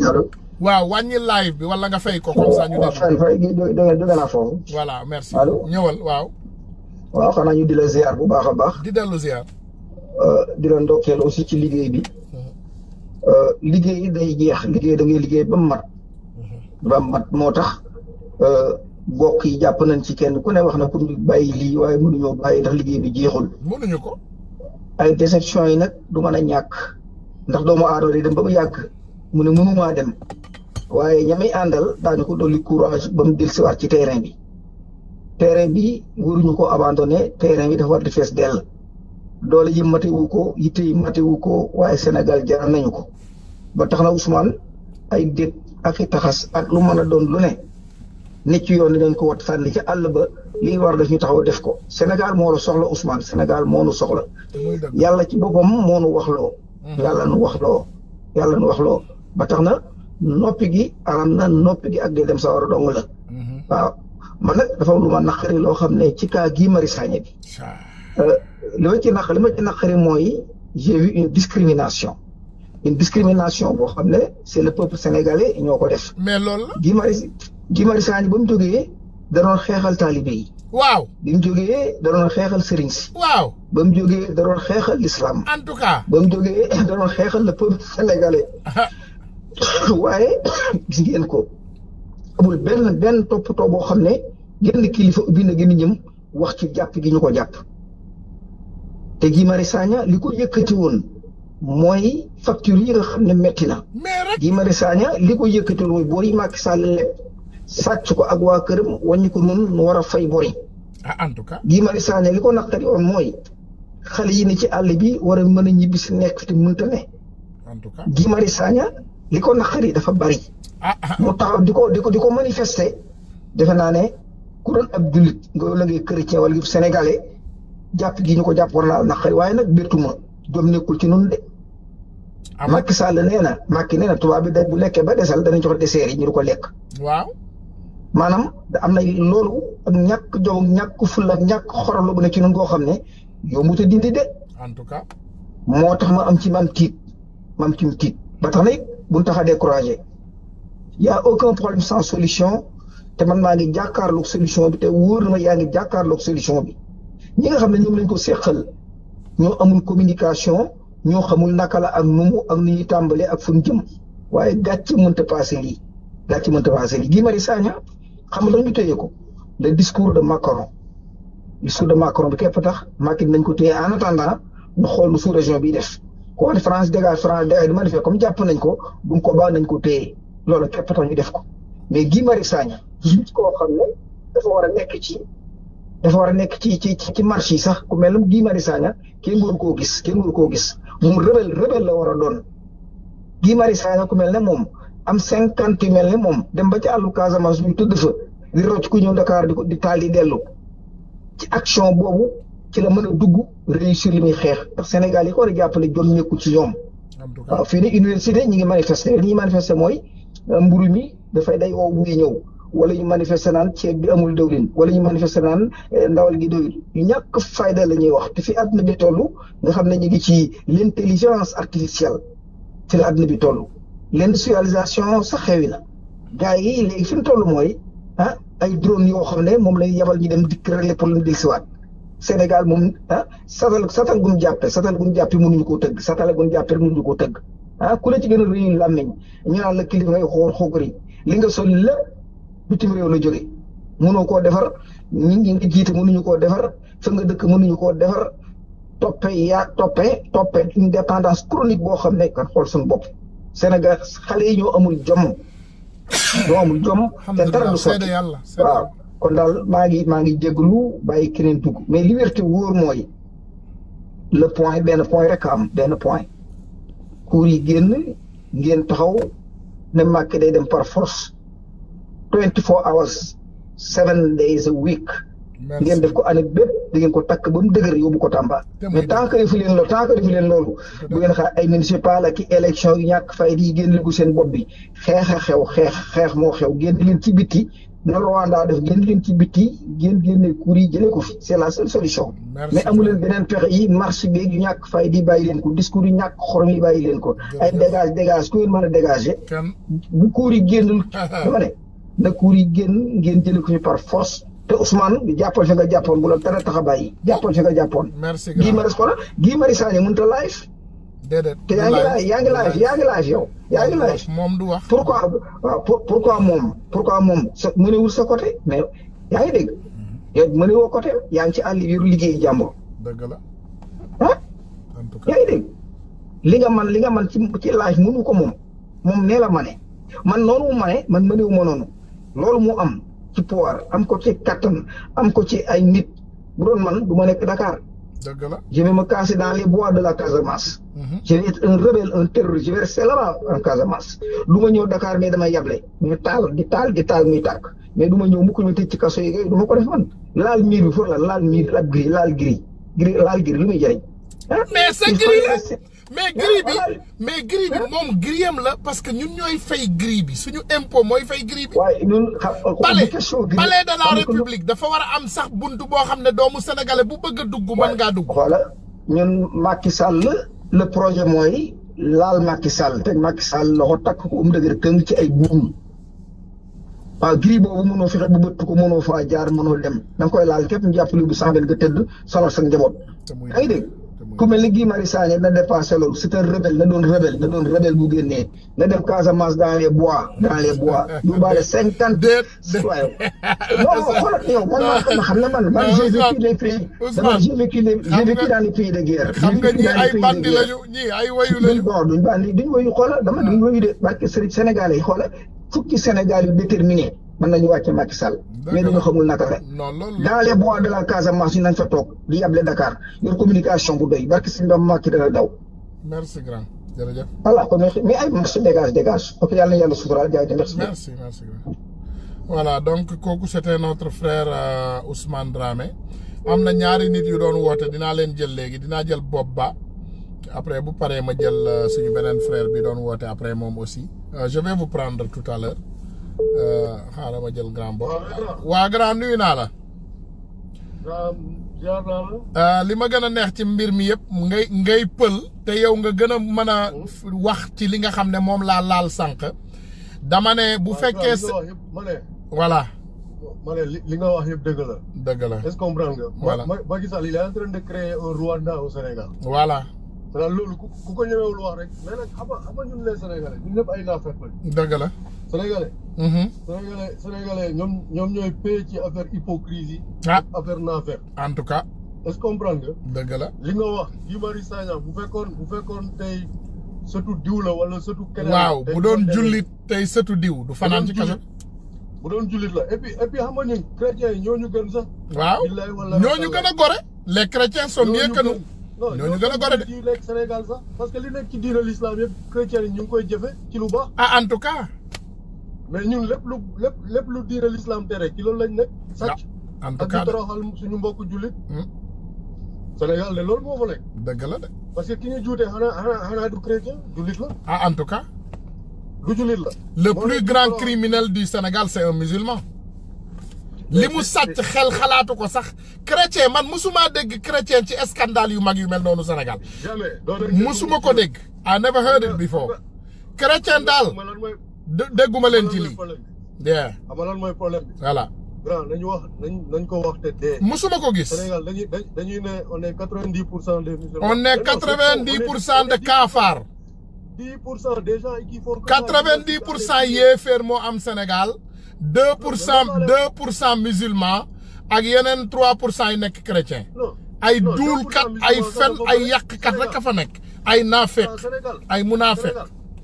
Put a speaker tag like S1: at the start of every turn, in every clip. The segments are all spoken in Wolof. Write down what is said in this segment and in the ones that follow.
S1: allo.
S2: waaw wàññi live bi wala nga fay ko comme ça ñu def.
S1: fay dëgg naa foofu.
S2: voilà merci.
S1: allo
S2: ñëwal waaw.
S1: waaw xanaa ñu di la ziar bu baax a baax.
S2: di dellu ziar.
S1: di la ndokkeel aussi ci liggéey bi. liggéey day jeex liggéey da ngay liggéey ba mu mat. ba mu mat moo tax bokk yi jàpp nañ ci kenn ku ne wax na pour ñu bàyyi lii waaye mënuñoo bàyyi ndax liggéey bi jeexul.
S2: mënuñu ko.
S1: ay déception yi nag du mën a ñàkk ndax doomu aadama yi dem ba mu yàgg mu ne mënumaa dem waaye ñamay àndal daañu ko dolli courage ba mu dellusiwaat ci terrain bi. terrain bi waruñu ko abandonné terrain bi dafa war di fees dell doole ji matewu ko yitte yi matewu ko waaye Sénégal jaral nañu ko ba tax na Ousmane ay dét ak i taxas ak lu mën a doon lu ne ci yoon dinañ ko wat sànni ci àll ba lii war daf ñu taxaw def ko Sénégal moo la soxla Ousmane Sénégal moo nu soxla yàlla ci boppam moo nu waxloo yàlla nu waxloo ba tax na noppi gi aram na noppi gi ak di dem sa war a dong la waaw man nag dafa lu ma naqari loo xam ne ci cas Guy Marius Sagna bi li ma ci naqari mooy j'ai vu une discrimination boo xam ne c'est le peuple sénégalais ñoo ko def.
S2: mais loolu la.
S1: Guy Marius Sagna ba mu jógee da doon xeexal taalibe yi.
S2: waaw
S1: bi mu jógee da doon xeexal sëriñ si.
S2: waaw
S1: ba mu jógee da doon xeexal l'islam.
S2: en tout cas.
S1: ba mu jógee da doon xeexal le peuple sénégalais. waaye gis ngeen ko. amul benn toppatoo boo xam ne genn kilifa ubbi na gën a ñëm wax ci jàpp gi ñu ko jàpp te Guy Marius Sagna li ko yëkkati woon mooy facture yi nga xam ne metti na. Guy Marius Sagna li ko yëkkati woon mooy bor yi Macky Sall lépp sàcc ko ak waa këram wàññi ko noonu nu war a fay bor yi.
S2: en tout cas.
S1: Guy Marius Sagna li ko naqari woon mooy xale yi ne ci àll bi war a mën a ñibbi si nekk te mënta ne.
S2: en tout cas
S1: Guy Marius Sagna li ko naqari dafa bari. mu taxaw di ko manifester defe naa ne ku doon ab jullit nga la ngay chrétien wala sénégalais jàpp gi ñu ko jàpp war naa naqari waaye nag béttuma jom nekkul ci nun de. Macky Sall nee na tubaab bi bu lekkee ba desal danañ jox dessert yi ñu di ko lekk.
S2: waaw.
S1: maanaam am na loolu ak ñàkk jom ñàkk ful ak ñàkk xorolu bu ne ci nun koo xam ne yombut a dindi de.
S2: en tout cas.
S1: moo tax ma am ci tiit ba tax na it buñ tax a découragé. y a aucun problème sans solution te man maa ngi jàkkaarloog solution bi te wóor na ma yaa ngi jàkkaarloog solution bi ñi nga xam ne ñoom lañ ko seqal ñoo amul communication ñoo xamul naka la ak nu ñuy tàmbalee ak fu ñu jëm waaye gàcce mënta passé lii Guy Marius Sagna xam nga ñu téye ko le discours de Macron bi képp tax Macky nañ ko téye en attendant ñu xool nu sous région bi def ko wax ne France dégage di ma defee comme jàpp nañ ko duñ ko baax nañ ko téye. loolu képp tax ñu def ko mais Guy Marius Sagna koo xam ne dafa war a nekk ci marché yi sax ku mel ne Guy Marius Sagna kenn waru koo gis moom rebelle la war a doon Guy Marius Sagna ku mel ne moom am 50 yu mel ne moom dem ba ci àllu Casamance ñu tëdd fa di rocc ku ñëw Dakar di taal di dellu ci action boobu ci la mën a dugg réussir li muy xeex ndax Sénégal yi ko war a jàppale jom nekkul ci ñoom waaw fii ne université ñi ngi manifester li ñuy manifester mooy mburu mi dafay day wow bu ngi ñëw wala ñu manifester naan ceeb bi amul dëwlin wala ñu manifester naan ndawal gi doyul yu ñàkk fayda la ñuy wax te fi àdduna bi toll nga xam ne ñu ngi ci l'intelligence artificielle ci la àdduna bi toll l'industrialisation sax xewi na gars yi léegi fi mu toll mooy ay drone yoo xam ne moom lay yabal ñu dem dikk régler problème dil siwaat Sénégal moom satal gun jàppe mënuñu koo tëgg satala gun jàppe rek mënuñu koo tëgg ku la ci gën a réyu làmmiñ ñu naan la kilifa ngay xoogari li nga sol la bitim réew la jóge mënoo koo defar ñi nga jiite mënuñu koo defar fa nga dëkk mënuñu koo defar toppe une dépendance chronique boo xam ne kan xool suñu bopp Sénégal xale yi ñoo amul jom te dara du sotti waaw kon daal maa ngi jégalu bàyyi keneen dugg mais liberté wóor mooy le point benn point rek am benn point kuur yi génn ngeen taxaw ne Macky day dem par force 24 hours 7 days a week ngeen def ko année bépp di ngeen ko takk ba mu dëgër yóbbu ko Tamba mais tant que defu leen loolu bu ngeen xaar ay municipal ak élection yu ñàkk fay di génn ligu seen bopp bi xeex a xew xeex moo xew génn leen ci bitti na Rwanda def génn leen ci bitti génne kuur yi jëlee ko fi c'est la seule solution mais amu leen beneen pexe yi marche bi yu ñàkk fay di bàyyi leen ko discours yu ñàkk xorom yi bàyyi leen ko ay dégage ku ngeen mën a dégager bu kuur yi génnul dama ne na kuur yi génn ngeen jëlee ko fi par force te Ousmane bi jàppal fi nga jàppoon bu la tere tax a bàyyi jàppal fi nga jàppoon Guy Marius Sagna mënut a live
S2: déedéet
S1: te yaa ngi live
S2: moom du wax
S1: pourquoi moom sa mënewul sa côté mais yaa ngi dégg yow mënewoo côté yaa ngi ci àll yor liggéey jàmbur
S2: dëgg la
S1: en tout cas yaa ngi dégg li nga man ci live mënu ko moom nee la mane man noonu mu mane man mënewu ma noonu loolu mu am ci pouvoir am ko ci kattan am ko ci ay nit bu doon man du ma nekk Dakar
S2: dëgg la
S1: je vais me casser dans les bois de la Casamance. Je vais être un rebelle un terroriste je vais rester là-bas en Casamance. du ma ñëw Dakar mais damay yable ñu taal di taal muy tàkk mais du ma ñëw mukk ñu tëj ci kaso yi du ma ko def man laal miir bi foofu la laal miir laal gris lu muy jëriñ.
S2: mais sa gris la mais gris bi moom griyam la parce que ñun ñooy fay gris bi suñu impôt mooy fay gris bi.
S1: waaye ñun
S2: palais de la république dafa war a am sax buntu boo xam ne doomu sénégalais bu bëgg a dugg mën ngaa dugg.
S1: voilà ñun Macky Sall le projet mooy laal Macky Sall te Macky Sall loxo takk ko dëgër këng ci ay buum waaw gris boobu mënoo fexe bu bëtt ko mënoo faa jaar mënoo dem da nga koy laal képp ñu jàppale bu sànqal nga tëdd sonal sa njaboot. yaa ngi dégg. ku mel ni Guy Marius Sagna na dépassé loolu c'est un rebelle na doon rebelle bu génnee na dem Casamance dans les bois yu baale 50 citoyens non xoolal yow man xam na man j'ai vécu les pays j'ai vécu dans les pays de guerre
S2: xam nga ñi ay bandi lañu ñi ay wayu lañu
S1: bon duñ bandi duñ wayu xoolal dama duñ wayu de barke sëriñ Sénégalais yi xoolal fukki Sénégal yu déterminé mën nañu wàcce Macky Sall mais dañu xamul naka la dans les bois de la Casamance ñu nañ fa toog di yable Dakar yor communication bu doy barke si ndam Macky dana daw.
S2: merci grand jërëjëf.
S1: voilà kon mais ay marche dégage ok yàlla na yàlla suturaal jaay merci
S2: grand. voilà donc kooku c'était notre frère Ousmane Dramé am na ñaari nit yu doon woote dinaa leen jël léegi dinaa jël bopp ba après bu paree ma jël suñu beneen frère bi doon woote après moom aussi je vais vous prendre tout à l'heure xaaral ma jël grand bopp waa grand nuyu naa la li ma gën a neex ci mbir mi yëpp ngay pël te yow nga gën a mën a wax ci li nga xam ne moom laa laal sànq dama ne bu fekkee voilà
S3: ma ne li nga wax yëpp dëgg la est-ce que comprendre nga
S2: voilà
S3: Macky Sall il est en train de créer un Rwanda au Sénégal
S2: voilà
S3: c'est loolu ku ko ñëwewul wax rek mais nag xam nga ñun les Sénégalais ñun ñëpp ay naafeq lañ
S2: dëgg la
S3: Sénégalais ñoom ñooy paye ci affaire hypocrisie affaire naafeq
S2: en tout cas
S3: est-ce que comprendre nga
S2: dëgg la
S3: li nga wax Guy Marius Sagna bu fekkoon tey sëtu diw la wala sëtu keneen
S2: waaw bu doon jullit tey sëtu diw du fanaan ci kaso
S3: bu doon jullit la et puis xam nga ñun chrétiens yi ñoo ñu gën sax
S2: waaw ñoo ñu gën a gore les chrétiens sont mieux que nous ñoo ñu gën a gore de
S3: ci nekk Sénégal sax parce que li nekk ci diine l'islam yëpp chrétiens yi ñu ngi koy jëfe ci lu baax
S2: en tout cas
S3: mais ñun lépp lu diine l'islam tere ci loolu lañ nekk sàcc
S2: en tout cas
S3: ak di toroxal suñu mbokk jullit Sénégal de loolu moo fa nekk
S2: dëgg la de
S3: parce que ki ñu juutee xanaa du chrétien jullit la
S2: en tout cas
S3: du jullit la
S2: le plus grand criminel du Sénégal c'est un musulman li mu sàcc xel xalaatu ko sax chrétien man musuma dégg chrétien ci scandale yu mag yu mel noonu Sénégal musuma ko dégg I never heard it before chrétien daal dégguma leen ci lii
S3: xam nga lan mooy problème bi
S2: voilà
S3: grand nañ ko wax te dee
S2: musuma ko gis
S3: Sénégal dañuy ne on est 90% des musulmans
S2: on est 90% de kaafar
S3: 10% des gens qui font
S2: 90% yéeféer moo am Sénégal 2% musulmans ak yeneen 3% yi nekk chrétien ay duulkat ay fen ay yàqkat rek a fa nekk ay naafeq ay munaafeq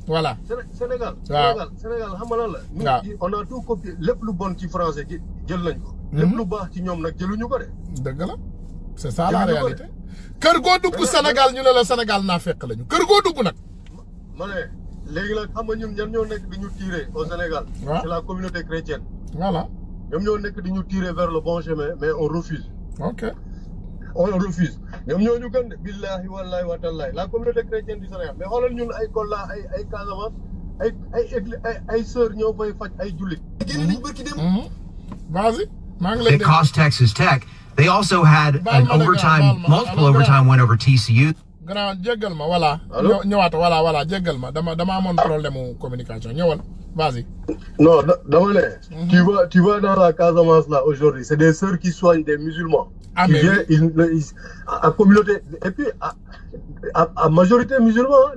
S2: voilà
S3: Sénégal xam nga lan la on a tout copié lépp lu bon ci français gi jël nañ ko lépp lu baax ci ñoom nag jëluñu ko de
S2: dëgg la c'est ça la réalité kër goo dugg Sénégal ñu ne la Sénégal naafeq lañu kër goo dugg nag
S3: ma ne léegi nag xam nga ñun ñan ñoo nekk di ñu tirer au Sénégal c'est la communauté chrétienne
S2: voilà
S3: ñoom ñoo nekk di ñu tirer vers le bon chemin mais on refuse.
S2: ok.
S3: on refuse ñoom ñoo ñu gën de billahi wallahi wa tallahi la communauté chrétienne du Sénégal mais xoolal ñun ay Kolda ay Casamance ay sœurs ñoo fay faj ay jullit. génn nañ barki dem.
S2: Vas-y. maa ngi lay
S4: It cost Texas Tech. They also had an overtime, multiple overtime went over TCU.
S2: grand jéggal ma voilà. ñëwaat voilà jéggal ma dama amoon problème mu communication ñëwal vas-y.
S3: non dama ne. tu vas dans la Casamance là aujourd'hui c'est des sœurs qui soignent des musulmans.
S2: Ah mais
S3: à communauté et puis à majorité musulmans.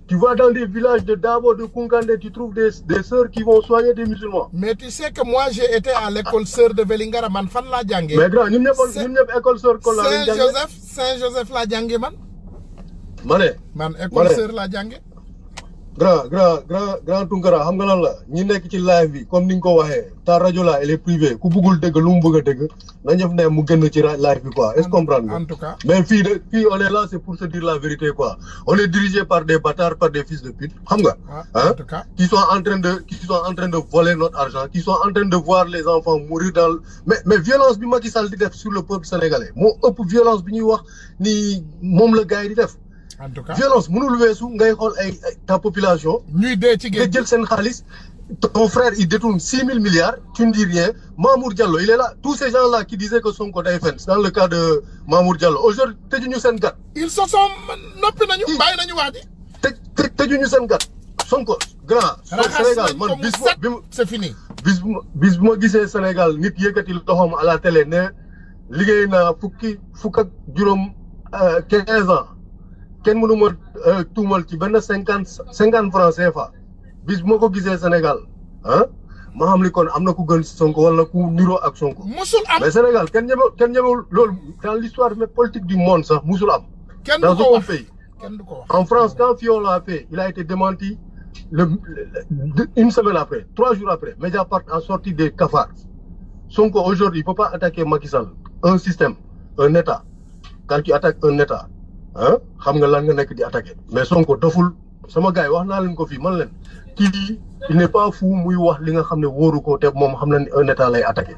S3: Tu vas dans des villages de Dabo, de Koungandé, tu trouves des sœurs qui vont soigner des musulmans.
S2: Mais tu sais que moi j'ai été à l'école sœur de Vélingara, man fan la jangé.
S3: Mais grand, ñun ñep école sœur ko la
S2: Saint-Joseph la jangé man. Man école sœur la jangé.
S3: Grand Tunkara xam nga lan la ñi nekk ci live bi comme ni nga ko waxee ta rajo là elle est privée ku bëggul dégg lu mu bëgg a dégg nañ def ne mu gën ci live bi quoi est-ce comprendre nga
S2: en tout cas
S3: mais fii on est là c'est pour se dire la vérité quoi on est dirigé par des bâtards par des fils de pute xam nga
S2: en tout cas
S3: qui sont en train de voler notre argent qui sont en train de voir les enfants mourir dans mais violence bi Macky Sall di def sur le peuple sénégalais moo ëpp violence bi ñuy wax ni moom la gars yi di def.
S2: En tout cas
S3: violence mënul weesu ngay xool ta population.
S2: ñuy dee ci géej
S3: nga jël seen xaalis. Ton frère il détourne 6 000 milliards tu ne dis rien Mamour Diallo il est là tous ces gens là qui disaient que Sonko day fen dans le cas de Mamour Diallo aujourd'hui tëjuñu seen gat.
S2: ils se sont noppi nañu bàyyi nañu wax di.
S3: tëjuñu seen gat Sonko grand. Sénégal man
S2: c'est fini.
S3: bis bu ma gisee Sénégal nit yëkkati loxoom à la télé ne liggéey naa fukk ak juróom 15 ans. kenn mënu ma tuumal ci benn 50 francs CFA bis bu ma ko gisee Sénégal ma xam ni kon am na ku gën Sonko wala ku niroo ak Sonko.
S2: musul am
S3: mais Sénégal kenn ñemewul loolu dans l'histoire même politique du monde sax musul am.
S2: kenn du ko wax kenn du ko wax
S3: en France quand Fillon l'a fait il a été démenti une semaine après 3 jours après Mediapart a sorti des cafards Sonko aujourd'hui il peut pas attaquer Macky Sall un système un État quand tu attaques un État. xam nga lan nga nekk di attaqué mais Sonko doful sama gars yi wax naa leen ko fii man leen kii il n'est pas fou muy wax li nga xam ne wóoru ko te moom xam na ni un état lay attaqué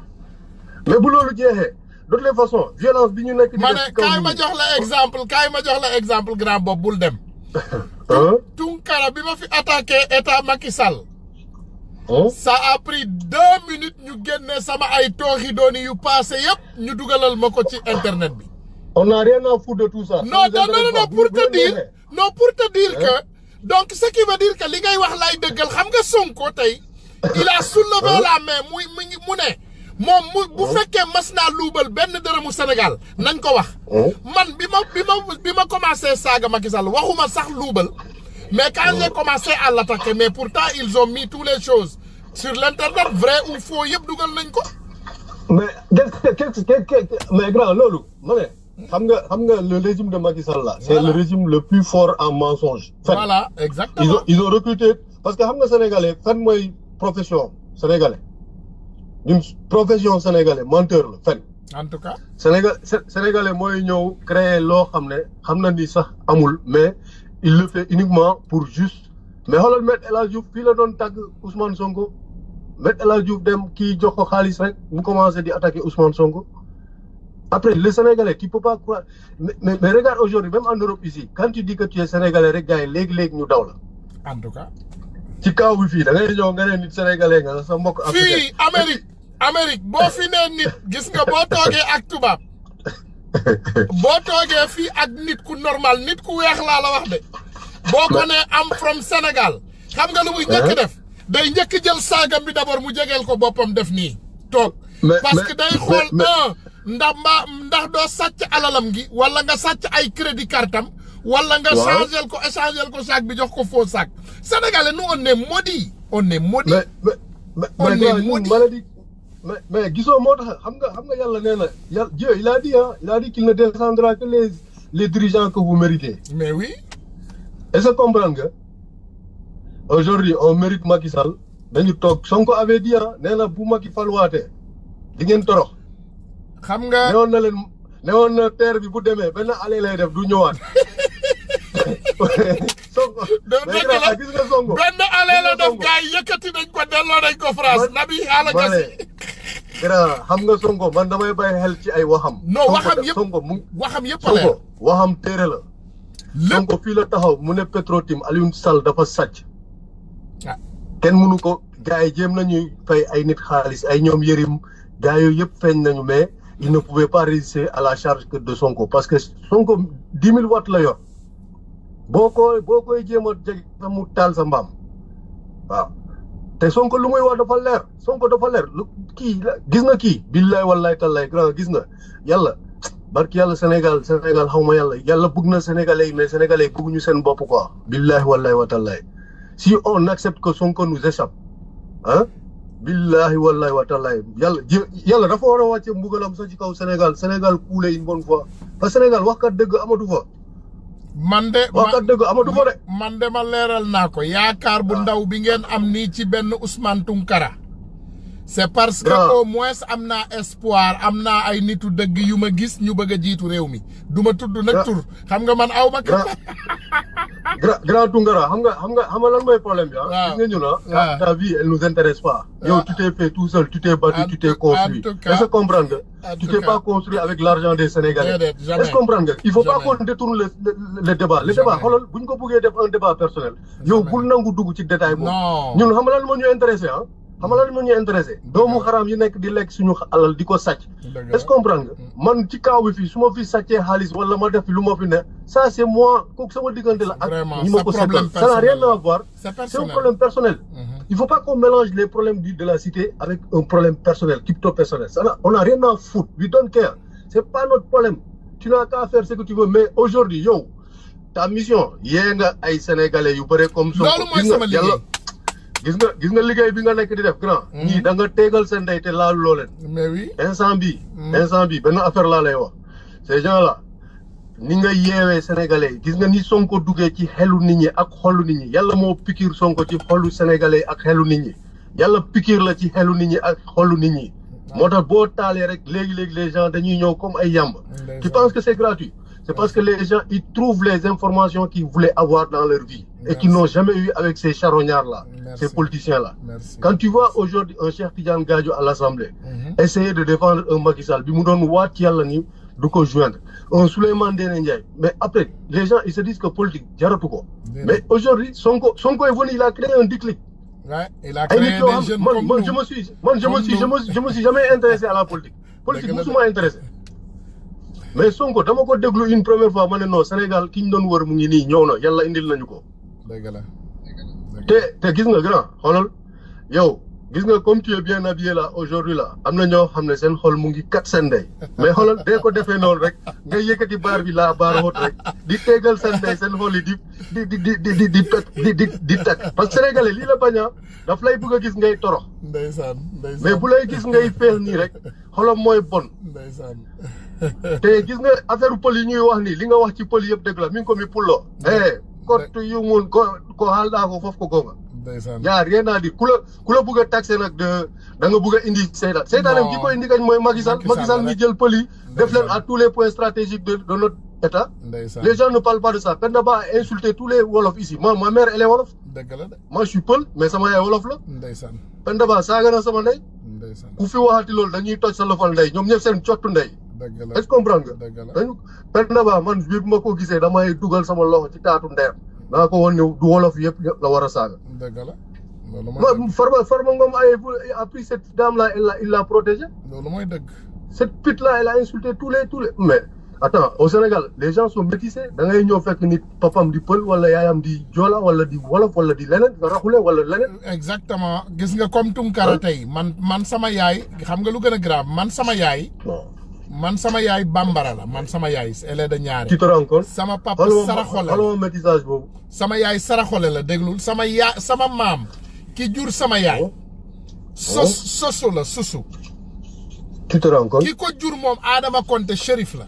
S3: mais bu loolu jeexee de toutes les façons violence bi ñu nekk. di def ci kaw
S2: kaay ma jox la exemple grand bopp bul dem. Tunkara bi ma fi attaqué état Macky Sall. ça a pris 2 minutes ñu génne sama ay tooxi dooni yu passé yëpp ñu dugalal ma ko ci internet bi.
S3: On n'a rien à foutre de tout ça.
S2: Non, pour te dire que donc ce qui veut dire que li ngay wax lay deugal xam nga Sonko tay il a soulevé la main mu ne moom bu fekkee mas naa luubal benn dërëmu Sénégal nañ ko wax. man bi ma commencé saaga Macky Sall waxuma sax luubal mais quand j'ai commencé à l'attaquer mais pourtant ils ont mis toutes les choses sur l'internet vrai ou faux yëpp dugal nañ ko.
S3: mais grand loolu ma ne. xam nga le régime de Macky Sall là. C'est le régime le plus fort en mensonge.
S2: Voilà, exactement.
S3: Ils ont recruté parce que xam nga sénégalais fen mooy profession sénégalais une profession sénégalais menteur la fen.
S2: En tout cas.
S3: Sénégalais mooy ñëw créer loo xam na ni sax amul mais il le fait uniquement pour juste mais xoolal Maître El Hadji Diouf fii la doon tàgg Ousmane Sonko Maître El Hadji Diouf dem kii jox ko xaalis rek mu commencé di attaquer Ousmane Sonko. Après, les Sénégalais, tu ne peux pas croire. Mais regarde aujourd'hui, même en Europe ici, quand tu dis que tu es Sénégalais, regarde, les nous daw.
S2: En tout cas.
S3: Tu cas où il y Sénégalais, ça mbok
S2: Fii Amérique, boo fi nee nit gis nga boo toogee ak tubaab boo toogee fii ak nit ku normal nit ku weex laa la wax de boo ko nee am from Sénégal xam nga lu muy njëkk def day njëkk jël saagam bi d'abord mu jegeel ko boppam def nii toog parce que day xool ndax doo sàcc alalam gi wala nga sàcc ay crédit cartam wala nga échanger ko sac bi jox ko faux sac Sénégalais nous on est maudits on est maudits
S3: mais gisoo moo tax xam nga yàlla nee na Dieu il a dit qu'il ne descendra que les dirigeants que vous méritez.
S2: Mais oui.
S3: Est-ce que comprendre nga aujourd'hui on mérite Macky Sall dañu toog Sonko avait dit nee na bu Macky faluwaatee di ngeen torox.
S2: xam nga
S3: newoon na terre bi bu demee benn allée lay def du ñëwaat. Sonko gis nga Sonko
S2: benn allée la def gars yi yëkkati nañ ko delloo nañ ko France nabi xaala gasi
S3: xam nga Sonko man damay bàyyi xel ci ay waxam.
S2: non waxam yëpp
S3: Sonko
S2: waxam yëpp
S3: Sonko waxam téere la. Sonko fii la taxaw mu ne Petrotim Alioune Sall dafa sàcc. kenn mënu ko gars yi jéem nañu fay ay nit xaalis ay ñoom Yérim gars yooyu yëpp feeñ nañu mais il ne pouvait pas résister à la charge de Sonko parce que Sonko 10 000 watts la yor boo koy jéem a jeg sa mu taal sa mbaam waaw te Sonko lu muy wax dafa leer Sonko dafa leer lu kii gis nga kii billaay wallaay tallaay grand gis nga yàlla barki yàlla Sénégal xaw ma yàlla bëgg na Sénégalais yi mais Sénégalais yi bëgguñu seen bopp quoi billaay wallaay wa tallaay si on accepte que Sonko nous échappe ah billahi wallahi wa tallahi yàlla dafa war a wàcce mbugalam sax ci kaw Sénégal kuule une bonne fois parce que Sénégal waxkat dëgg amatu fa. waxkat dëgg amatu fa de.
S2: man de ma leeral naa ko yaakaar bu ndaw bi ngeen am nii ci benn Ousmane Tounkara. c'est parce que au moins am naa espoir am naa ay nitu dëgg yu ma gis ñu bëgg a jiitu réew mi du ma tudd nag tur xam nga man aw ma
S3: grand Tounkara xam nga lan mooy problème bi gis nga ñu na ta vie elle nous intéresse pas yow tu t'es fait tout seul tu t'es battu tu t'es construit est-ce que comprendre nga tu t'es pas construit avec l'argent des Sénégalais est-ce que comprendre nga il faut pas qu'on détourne le débat xoolal bu ñu ko bëggee def un débat personnel yow bul nangu dugg ci détail boobu ñun xam nga lan moo ñu intéressé xam nga lan moo ñu intéressé doomu xaraam yi nekk di lekk suñu alal di ko sàcc est-ce que comprendre nga man ci kaw bi fii su ma fi sàccee xaalis wala ma def fi lu ma fi ne ça c'est moi kooku sama diggante la ak ñi ma ko seetal ça n'a rien à voir c'est un problème personnel il faut pas qu'on mélange les problèmes de la cité avec un problème personnel crypto personnel on n'a rien à foutre we don't care c'est pas notre problème tu n'as qu'à faire ce que tu veux mais aujourd'hui yow ta mission yee nga ay sénégalais yu bëre comme Sonko gis nga liggéey bi nga nekk di def grand ñii da nga tegal seen ndey te laalu loo leen
S2: mais oui
S3: instant bi benn affaire laa lay wax ces gens là ni nga yeewee sénégalais yi gis nga ni Sonko duggee ci xelu nit ñi ak xolu nit ñi yàlla moo pikiir Sonko ci xolu sénégalais yi ak xelu nit ñi yàlla pikiir la ci xelu nit ñi ak xolu nit ñi moo tax boo taalee rek léegi-léegi les gens dañuy ñëw comme ay yàmb tu penses que c'est gratuit c'est parce que les gens ils trouvent les informations qu'ils voulaient avoir dans leur vie et qu'ils n'ont jamais eu avec ces charognards-là, ces politiciens-là. Quand tu vois aujourd'hui un Cheikh Tidiane Gadio à l'Assemblée essayer de défendre un Macky Sall, bi mu doon waat yàlla ni du ko joindre, un Souleymane Ndéné Ndiaye, mais après les gens ils se disent que politique jaratu ko. Mais aujourd'hui Sonko est venu, il a créé un déclic.
S2: Ouais, il a créé des jeunes comme nous.
S3: Je me suis jamais intéressé à la politique. Politique musuma intéressé. Mais Sonko dama ko déglu une première fois ma ne non Sénégal ki ñu doon wër mu ngi nii ñëw na yàlla indil nañu ko.
S2: dëgg la
S3: te gis nga grand xoolal yow gis nga comme tu es bien habillé là aujourd'hui là am na ñoo xam ne seen xol mu ngi kat seen ndey mais xoolal dee ko defee noonu rek nga yëkkati baar bi laa baar xoot rek di tegal seen ndey seen xol yi di tag parce que sénégalais lii la bañ a daf lay bëgg a gis ngay torox.
S2: ndeysaan
S3: mais bu lay gis ngay feex nii rek xolam mooy bon.
S2: ndeysaan
S3: te gis nga affaire pël yi ñuy wax nii li nga wax ci pël yëpp dëgg la mi ngi ko mi pullo kottu yu mun ko haalɗa ko fof ko gonga yaa rien à dire ku la bëgg a taxé nag da nga bëgg a indi seytaan ki ko indi kañ mooy Macky Sall mi jël pël yi def leen à tous les points stratégiques de notre état les gens ne parlent pas de ça Penda Ba a insulté tous les wolof ici ma mère elle est wolof moi je suis pël mais sama yaay wolof la Penda Ba saaga na sama ndey ku fi waxati loolu dañuy toj sa lofal ndey ñoom ñëpp seen cottu ndey est-ce que comprendre nga dañu Penda Ba man bi ma ko gisee damay dugal sama loxo ci taatu ndeyam daa ko woon ne du wolof yëpp la war a saaga Farba Ngom a pris cette dame là il l'a protégée
S2: loolu mooy dëgg
S3: cette pute là elle a insulté tous les mais attends au Sénégal les gens sont métissés da ngay ñëw fekk nit papam di pël wala yaayam di joola wala di wolof wala di leneen nga raxule wala leneen
S2: exactement gis nga comme Tounkara tey man sama yaay xam nga lu gën a grave man sama yaay bambara la man sama yaay elle est de ñaare
S3: tu te rends compte
S2: sama papa saraxole la
S3: métissage boobu
S2: sama yaay saraxole la déglul sama maam ki jur sama yaay sosu la susu
S3: tu te rends compte
S2: ki ko jur moom Adama Konté shérif la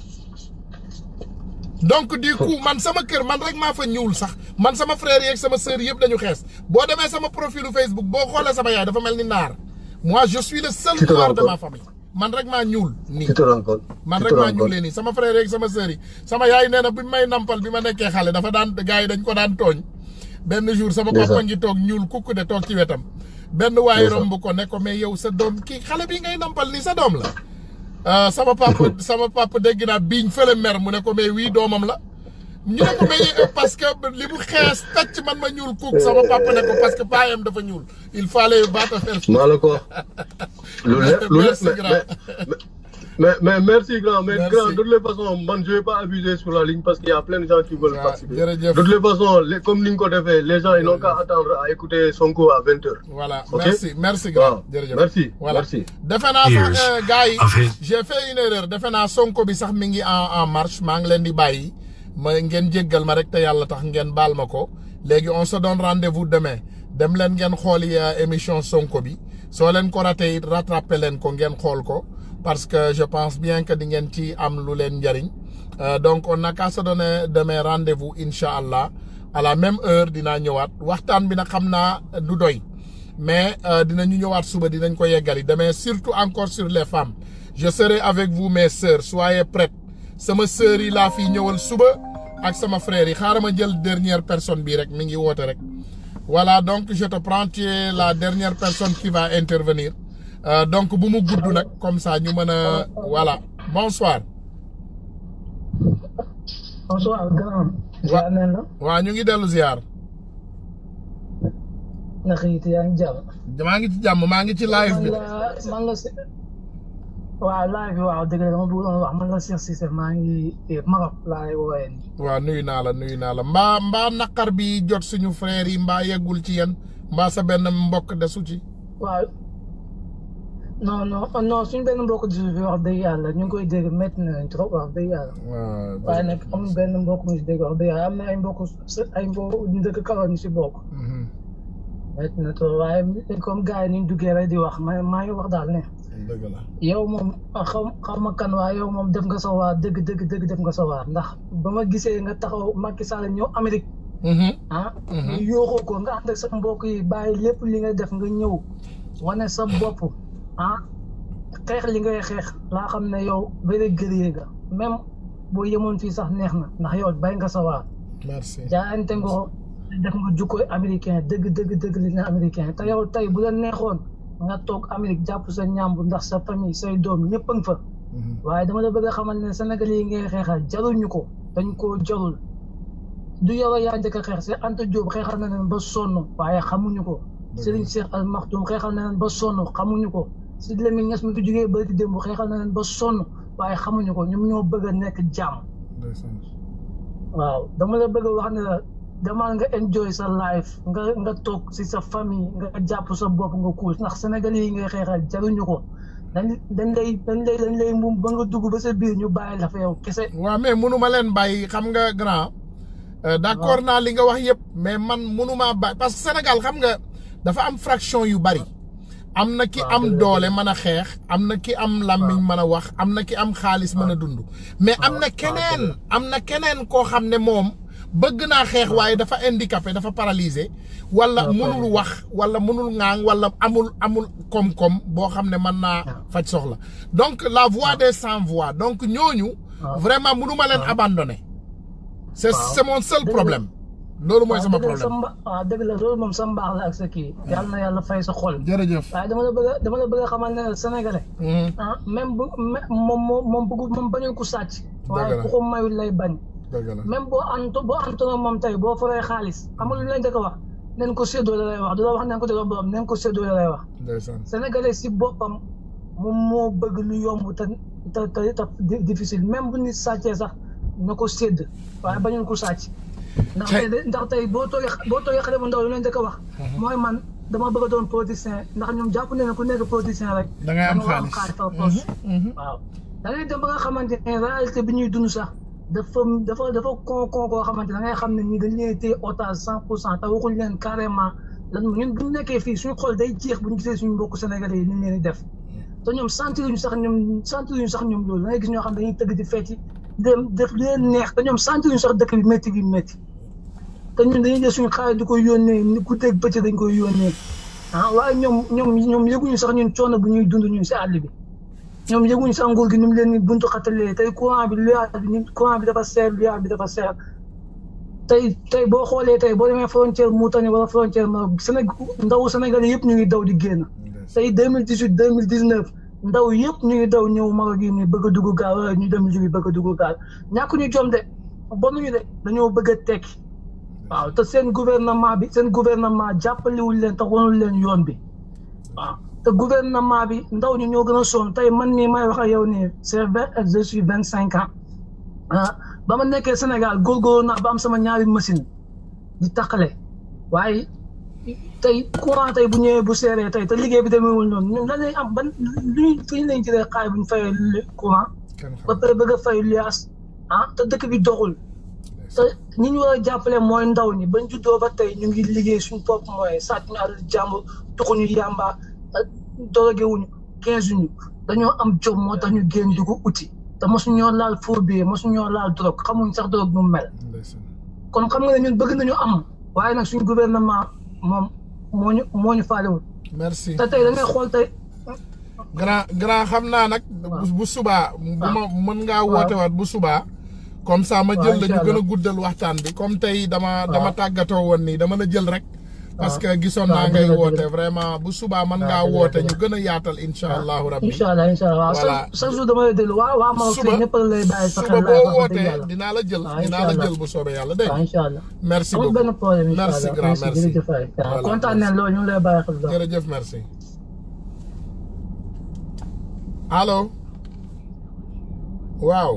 S2: donc du coup man sama kër man rek maa fa ñuul sax man sama frère yeeg sama sœur yëpp dañu xees boo demee sama profilu Facebook boo xoolee sama yaay dafa mel ni naar moi je suis le seul noir de ma famille man rek maa ñuul nii man rek maa ñuulee nii sama frère yeeg sama sœur yi sama yaay nee na bi may nampal bi ma nekkee xale dafa daan gars yi dañ ko daan tooñ benn jour sama papa ngi toog ñuul kukku de toog ci wetam benn waay romb ko ne ko mais yow sa doom kii xale bi ngay nampal ni sa doom la sama papa dégg naa biiñ fële mer mu ne ko mais wii doomam la ñu ne ko mais parce que li mu xees tàcc man ma ñuul kuk sama papa ne ko parce que baayam dafa ñuul il fallait battre faire
S3: maa la ko mais merci grand mais grand de toutes les façons man je vais pas abuser sur la ligne parce qu'il y a plein de gens qui veulent participer de toutes les façons comme ni nga ko defee les gens ils n'ont qu'à attendre à écouter Sonko à 20h.
S2: Voilà merci grand jërëjëf
S3: merci
S2: defe naa sax gars yi j'ai fait une erreur defe naa Sonko bi sax mi ngi en marche maa ngi leen di bàyyi ma ngeen jéggal ma rek te yàlla tax ngeen baal ma ko léegi on se donne rendez-vous demain dem leen ngeen xooli émission Sonko bi soo leen ko raté it rattrapé leen ko ngeen xool ko parce que je pense bien que di ngeen ci am lu leen njariñ donc on n'a qu'à se donner demain rendez-vous incha allah à la même heure dinaa ñëwaat waxtaan bi nag xam naa du doy mais dinañu ñëwaat suba dinañ ko yeggali demain surtout encore sur les femmes je serai avec vous mes sœurs soyez prêtes sama sœur yi laa fi ñëwal suba ak sama frère yi xaaral ma jël dernière personne bi rek mi ngi woote rek voilà donc je te prends tu es la dernière personne qui va intervenir donc bu mu gudd nag comme ça ñu mën a voilà bonsoir.
S5: bonsoir grand.
S2: waaw ñu ngi dellu ziar.
S5: naka it yaa ngi jàmm.
S2: maa ngi ci jàmm maa ngi ci live bi.
S5: waaw live bi waaw dëgg la dama bëggoon wax man la Cheikh Cissé maa ngi Maroc laay woowee nii.
S2: waaw nuyu naa la mbaa naqar bi jot suñu frère yi mbaa yeggul ci yéen mbaa sa benn mbokk desu ci.
S5: waaw non suñu benn mbokk desu fi wax dëgg yàlla ñu ngi koy dégg métti nañ trop wax dëgg yàlla.
S2: waaw
S5: waaye nag amul benn mbokk mu si dégg wax dëgg yàlla am na ay mbokk ñu dëkk Kaolack ñu si bokk. métti na trop waaye comme gars yi ni ñu duggee rek di wax maa ngi wax daal ne.
S2: dëgg la
S5: yow moom xaw ma kan waa yow moom def nga sa waar dëgg def nga sa waar ndax ba ma gisee nga taxaw Macky Sall ñëw Amérique. ñu yooxoo ko nga ànd ak sa mbokk yi bàyyi lépp li nga def nga ñëw wane sa bopp xeex li ngay xeex laa xam ne yow vrai guerrier nga même boo yemoon fii sax neex na ndax yow bay nga sa waar.
S2: merci
S5: jaayante nga ko def nga jukkoy américain dëgg li nga américain te yow tey bu la neexoon. nga toog Amérique jàpp sa ñàmb ndax sa famille say doom ñëpp a nga fa. waaye dama la bëgg a xamal ne Sénégal yi ngay xeexal jaruñu ko dañ koo jarul du yow yaa njëkk a xeex si Anta Diop xeexal na leen ba sonn waaye xamuñu ko. Serigne Cheikh Al Maktoum xeexal na leen ba sonn xamuñu ko. Sidy Lamine Niass mi fi jógee ba ci démb xeexal na leen ba sonn waaye xamuñu ko ñoom ñoo bëgg a nekk jàmm. waaw dama la bëgg a wax ne la. demal nga enjoy sa life nga toog si sa famille nga jàpp sa bopp nga kuus ndax Sénégalais yi ngay xeexal jaruñu ko dañ lay moom ba nga dugg ba sa biir ñu bàyyi la fa yow kese.
S2: waaw mais mënuma leen bàyyi xam nga grand. d'accord naa li nga wax yëpp mais man mënumaa bàyyi parce que Sénégal xam nga dafa am fraction yu bari. am na ki am doole mën a xeex am na ki am làmmiñ mën a wax am na ki am xaalis mën a dund. mais am na keneen koo xam ne moom. bëgg naa xeex waaye dafa handicapé dafa paralysé wala mënul wax wala mënul ŋaang wala amul koom-koom boo xam ne mën naa faj soxla donc la voix des sans voix donc ñooñu vraiment mënuma leen abandonner c'est mon seul problème loolu mooy sama problème
S5: waaw dëgg la loolu moom sa mbaax la ak sa kii yàlla na yàlla fay sa xol
S2: jërëjëf
S5: waaye dama la bëgg a xamal ne sénégalais même bu moom bañul ku sàcc waaye ku ko mayul lay bañ même boo antoon moom tey boo foree xaalis amul lu leen dëkk wax neen ko séddoo la lay wax du la wax neen ko delloo borom neen ko séddoo la lay wax sénégalais si boppam moom moo bëgg lu yomb te difficile même bu nit sàccee sax na ko sédd waaye bañul ko sàcc ndax tey boo toogee xale bu ndaw lu leen dëkk wax mooy man dama bëgg a doon politicien ndax ñoom jàpp ne ku nekk politicien rek
S2: da ngay am xaalis
S5: waaw da ngay dem ba nga xamante ne réalité bi ñuy dund sax dafa kon koo xamante da ngay xam ne ñii dañ leen téye otage 100% te waxuñ leen carrément lan ñun bu ñu nekkee fii suñu xol day jeex bu ñu gisee suñu mbokku sénégalais yi ni leen di def te ñoom sentiruñu sax ñoom loolu da ngay gis ñoo xam dañuy tëgg di fecci dem def leen neex te ñoom sentiruñu sax dëkk bi métti te ñun dañuy jël suñu xaalis di koy yónnee ni ku teg bëccëg dañ koy yónnee waaye ñoom yëguñu sax ñun coono bu ñuy dund ñun si àll bi ñoom yëguñu sax nguur gi ni mu leen ni buntu xatalee tey courant bi dafa seer luyaas bi dafa seer tey boo xoolee tey boo demee frontière Mauritanie wala frontière Maroc ndaw Sénégal yëpp ñu ngi daw di génn tey 2018 2019 ndaw yëpp ñu ngi daw ñëw Maroc yi nii bëgg a dugg gaal wala ñu dem Libye bëgg a dugg gaal ñàkk ñu jom de bonuñu de dañoo bëgg a tekki waaw te seen gouvernement jàppalewul leen te wanul leen yoon bi waaw te gouvernement bi ndaw ñi ñoo gën a sonn tey man mii may wax ak yow nii c'est vrai je suis 25 ans ba ma nekkee Sénégal góorgóorlu naa ba am sama ñaari machine di taqale waaye tey courant tey bu ñëwee bu seeree tey te liggéey bi demeewul noonu ñun lan lay am ban luñ fi ñu lañ jëlee xaay bu ñu fayee courant ba pare bëgg a fay luyaas te dëkk bi doxul te ñi ñu war a jàppale mooy ndaw ñi bañ juddoo ba tey ñu ngi liggéey suñu bopp mooy sàcc ñu àll jàmbur tuxuñu yàmba dorogewuñu 15 ñu dañoo am jom moo tax ñu génn dugg uti te mosuñoo laal faux billet mosuñoo laal drogue xamuñ sax drogue nu mu mel kon xam nga ne ñun bëgg nañu am waaye nag suñu gouvernement moom moo ñu faalewul.
S2: merci
S5: te tey da ngay xool tey.
S2: grand xam naa nag. bu subaa. bu ma mën ngaa woote waat bu subaa. comme ça ma jël la ñu gën a guddal waxtaan bi comme tey dama tàggatoo woon nii dama la jël rek. parce que gisoon naa ngay woote vraiment bu subaa mën ngaa woote ñu gën a yaatal incha allahu rabbi.
S5: incha allah voilà chaque jour dama lay déglu waa ma
S2: suba
S5: ñëpp lay bàyyi sa xel
S2: suba boo wootee dinaa la jël bu soobee yàlla dégg nga.
S5: incha allah
S2: merci beaucoup
S5: benn problème incha allah
S2: merci grand merci.
S5: kontaan nañ loolu ñu ngi lay bàyyi xel.
S2: jërëjëf merci. allo. waaw.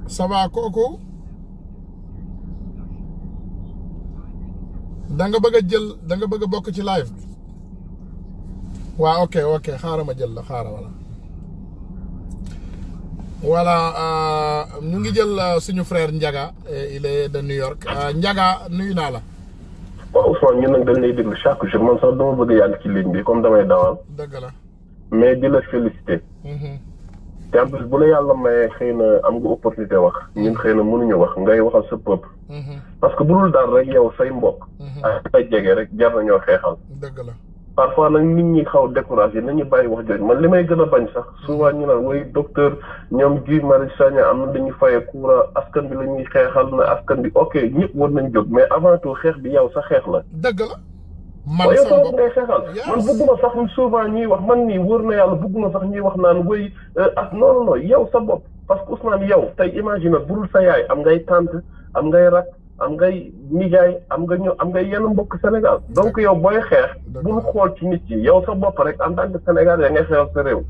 S2: ça va kooku. da nga bëgg a jël da nga bëgg a bokk ci live bi waaw ok xaaral ma jël la xaaral voilà ñu ngi jël suñu frère Ndiaga il est de New York Ndiaga nuyu naa la.
S6: waaw Ousmane ñun nag dañ lay déglu chaque jour man sax dama bëgg a yàgg ci ligne bi comme damay dawal.
S2: dëgg la.
S6: mais di la féliciter. te en plus bu la yàlla mayee xëy na am nga opportunité wax ñun xëy na mënuñu wax ngay waxal sa peuple. parce que bu dul daal rek yow say mbokk. ak say jege rek jar nañoo xeexal.
S2: dëgg la.
S6: parfois nag nit ñi xaw découragé nañu bàyyi wax jooju man li may gën a bañ sax souvent ñu naan way docteur ñoom Guy Marius Sagna am na dañuy faye courant askan bi la ñuy xeexal na askan bi ok ñëpp war nañ jóg mais avant tout xeex bi yow sa xeex la.
S2: dëgg la. man
S6: yow
S2: sa
S6: sa bopp
S2: bopp
S6: ngay xeexal man bëgguma sax souvent ñuy wax man nii wóor na yàlla bëgguma sax ñuy wax naan way non yow sa bopp parce que Ousmane yow tey imagine burul sa yaay am ngay tante am ngay rak am ngay nijaay am nga yenn mbokk Sénégal donc yow booy xeex bul xool ci nit yi yow sa bopp rek en tant que Sénégal yaa ngay xeexal sa réew.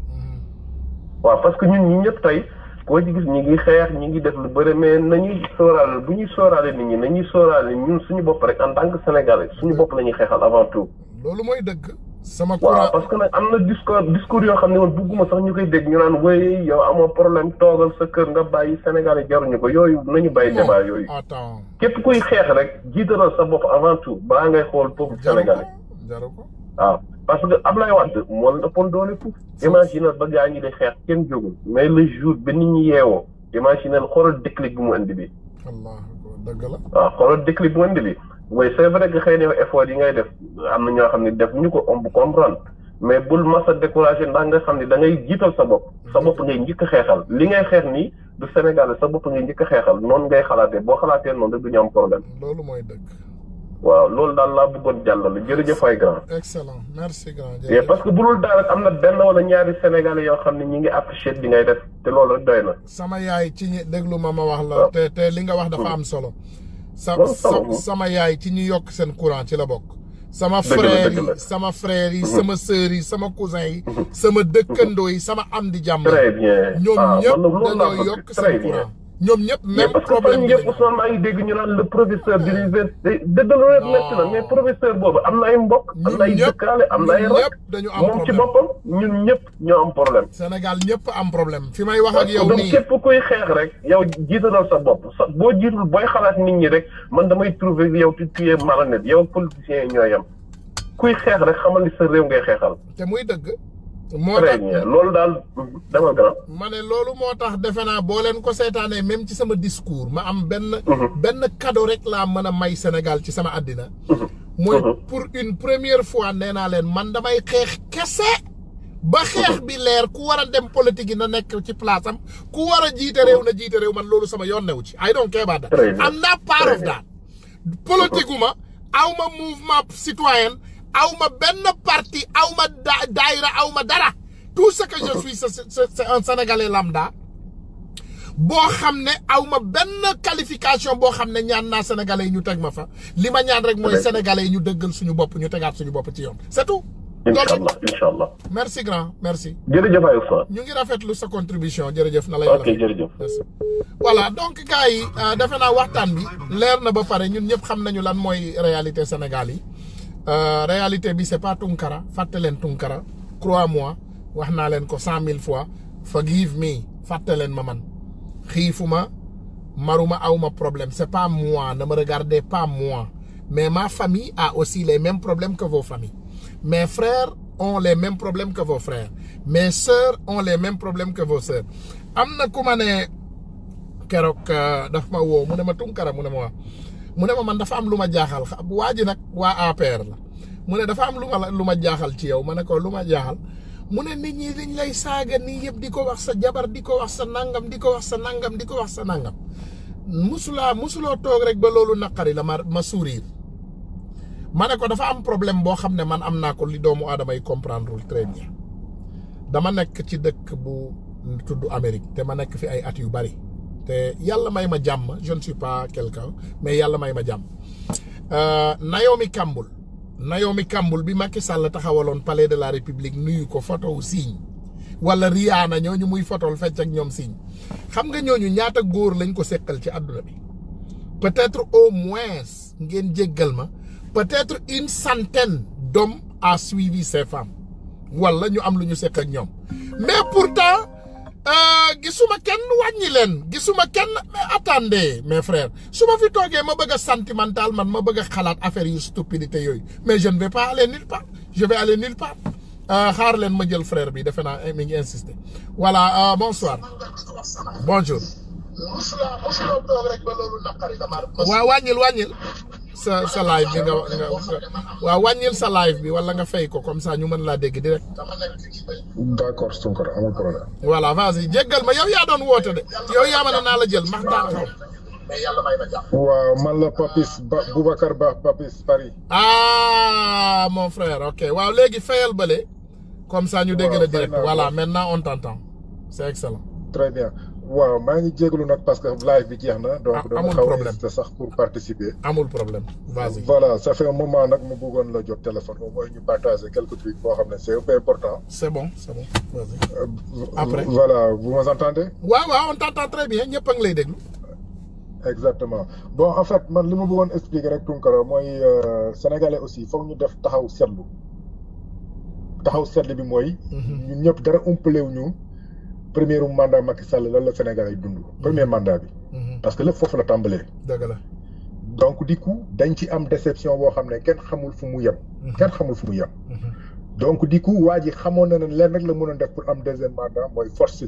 S6: waaw parce que ñun ñi ñëpp tey koo ci gis ñi ngi xeex ñi ngi def lu bëri mais nañuy sóoraale bu ñuy sóoraale nit ñi nañuy sóoraale ñun suñu bopp rek en tant que Sénégalais suñu bopp la ñuy xeexal avant tout.
S2: loolu mooy dëgg. sama
S6: waaw parce que nag am na discours yoo xam ne man bugguma sax ñu koy dégg ñu naan wéy yow amoo problème toogal sa kër nga bàyyi Sénégal yi jaruñu ko yooyu nañu bàyyi débat yooyu. képp kuy xeex rek jiitalal sa bopp avant tout balaa ngay xool peuple sénégalais.
S2: jaru ko
S6: waaw parce que Ablaye Wade moo la ëppoon doole foofu. imagine ba gaa ñi di xeex kenn jógul mais le jour ba nit ñi yeewoo imagine xoolal déclic bi mu indi bi.
S2: dëgg la.
S6: waaw xoolal déclic bi mu indi bi. oui c'est vrai que xëy na effort yi ngay def am na ñoo xam ne def ñu ko on peut comprendre mais bul mas a découragé ndax nga xam ne da ngay jiital sa bopp ngay njëkk a xeexal li ngay xeex nii du Sénégal sa bopp ngay njëkk a xeexal noonu ngay xalaatee boo xalaatee noonu rek du ñu am problème.
S2: loolu mooy dëgg.
S6: waaw loolu daal laa bëggoon jàllale jërëjëf ay grand.
S2: excellent merci grand.
S6: parce que bu dul daal rek am na benn wala ñaari Sénégalais yoo xam ne ñi ngi apprécié li ngay def te loolu rek doy na.
S2: sama yaay ci ñi déglu ma wax la. te li nga wax dafa am solo. sama yaay ci ñu yokk seen courant ci la bokk. sama frère yi sama sœur yi sama cousin yi. sama dëkkandoo yi sama am di jàmm.
S6: très bien
S2: ñoom ñëpp dañoo yokk seen courant. ñoom ñëpp même problème bi
S6: ñëpp Ousmane maa ngi dégg ñu naan le professeur d'université dëgg la métti na mais professeur boobu am na ay mbokk. am na ay dëkkaale am na ay rak moom ci boppam ñun ñëpp ñoo am problème.
S2: Sénégal ñëpp am problème fi may wax ak yow nii
S6: donc képp kuy xeex rek yow jiitalal sa bopp boo jiitul booy xalaat nit ñi rek man damay trouver yow tu es malhonnête yow politiciens yi ñooy am kuy xeex rek xamal ni sa réew ngay xeexal.
S2: te muy dëgg.
S6: très bien loolu daal dama grand.
S2: ma ne loolu moo tax defe naa boo leen ko seetaanee même ci sama discours ma am benn cadeau rek laa mën a may Sénégal ci sama àddina. mooy pour une première fois nee naa leen man damay xeex kese ba xeex bi leer ku war a dem politique yi na nekk ci place am ku war a jiite réew na jiite réew man loolu sama yoon newu ci I don't care about that I'm not part of that politique uma aw ma mouvement citoyen aw ma benn parti aw ma daayira aw ma dara tout ce que je suis c'est un Sénégalais lambda boo xam ne aw ma benn qualification boo xam ne ñaan naa Sénégalais yi ñu teg ma fa li ma ñaan rek mooy Sénégalais yi ñu dëggal suñu bopp ñu tegaat suñu bopp ci yoon c'est tout.
S6: Inch'Allah.
S2: Merci grand merci.
S6: jërëjëf ay Ousmane.
S2: ñu ngi rafetlu sa contribution jërëjëf na la yàlla.
S6: ok jërëjëf.
S2: voilà donc gars yi defe naa waxtaan bi leer na ba pare ñun ñëpp xam nañu lan mooy réalité Sénégal yi réalité bi c'est pas Tunkara fàtte leen Tunkara crois-moi wax naa leen ko 100 000 fois forgive me fàtte leen ma man xiifuma maruma awma problème c'est pas moi ne me regardez pas moi mais ma famille a aussi les mêmes problèmes que vos familles. Mes frères ont les mêmes problèmes que vos frères. Mes sœurs ont les mêmes problèmes que vos sœurs. Amna ku ma ne keroog daf ma woo mu ne ma Tunkara mu ne ma man dafa am lu ma jaaxal waa ji nag waa APR la mu ne dafa am lu ma jaaxal ci yow ma ne ko lu ma jaaxal mu ne nit ñi dañ lay saaga nii yëpp di ko wax sa jabar di ko wax sa nangam di ko wax sa nangam di ko wax sa nangam musuloo toog rek ba loolu naqari la ma sourire ma ne ko dafa am problème boo xam ne man am naa ko li doomu aadama yi comprendre très bien dama nekk ci dëkk bu tudd Amérique te ma nekk fi ay at yu bari te yàlla may ma jàmm je ne suis pas quelqu'un mais yàlla may ma jàmm Naomi Campbell bi Macky Sall taxawaloon palais de la République nuyu ko photo wu signe wala Rihanna ñooñu muy photol fecc ak ñoom signe xam nga ñooñu ñaata góor lañ ko seqal ci àdduna bi peut-être au moins ngeen jéggal ma peut-être une centaine d'hommes a suivi ces femmes wala ñu am lu ñu seq ak ñoom mais pourtant gisuma kenn wàññi leen gisuma kenn mais attendez mes frères su ma fi toogee ma bëgg a sentimental man ma bëgg a xalaat affaire yu stupidité yooyu mais je ne vais pas aller nulle part je vais aller nulle part xaar leen ma jël frère bi defe naa mi ngi insister voilà bonsoir bonjour waaw wàññil sa live bi nga waaw wàññil sa live bi wala nga fay ko comme ça ñu mën laa dégg direct.
S7: d'accord Tunkara amul problème.
S2: voilà vas-y jéggal ma yow yaa doon woote de yow yaa ma ne naa la jël max daan xaw.
S7: waaw man la Papis Boubacar Ba Papis Paris.
S2: ah mon frère ok waaw léegi fayal bële comme ça ñu dégg la direct voilà maintenant on t'entend c'est excellent.
S7: très bien. waaw maa ngi jégalu nag parce que live bi jeex na. donc dama xaw a hésité sax pour participer.
S2: amul problème vas-y.
S7: voilà ça fait un moment nag mu bëggoon la jot téléphone au moins ñu partager quelques trucs boo xam ne c'est un peu important.
S2: c'est bon vas-y. après
S7: voilà vous m'entendez.
S2: waaw on t'entend très bien ñëpp a ngi lay déglu.
S7: exactement bon en fait man li ma bëggoon expliquer rek Tunkara mooy sénégalais aussi foog ñu def taxaw seetlu bi mooy. ñun ñëpp dara umpalewu ñu. premier mandat Macky Sall lan la Sénégal ay dund. premier mandat bi. parce que lépp foofu la tàmbalee.
S2: dëgg la.
S7: donc du coup dañ ci am déception boo xam ne kenn xamul fu mu yem. donc du coup waa ji xamoon na ne leen rek la mënoon def pour am deuxième mandat mooy forcé.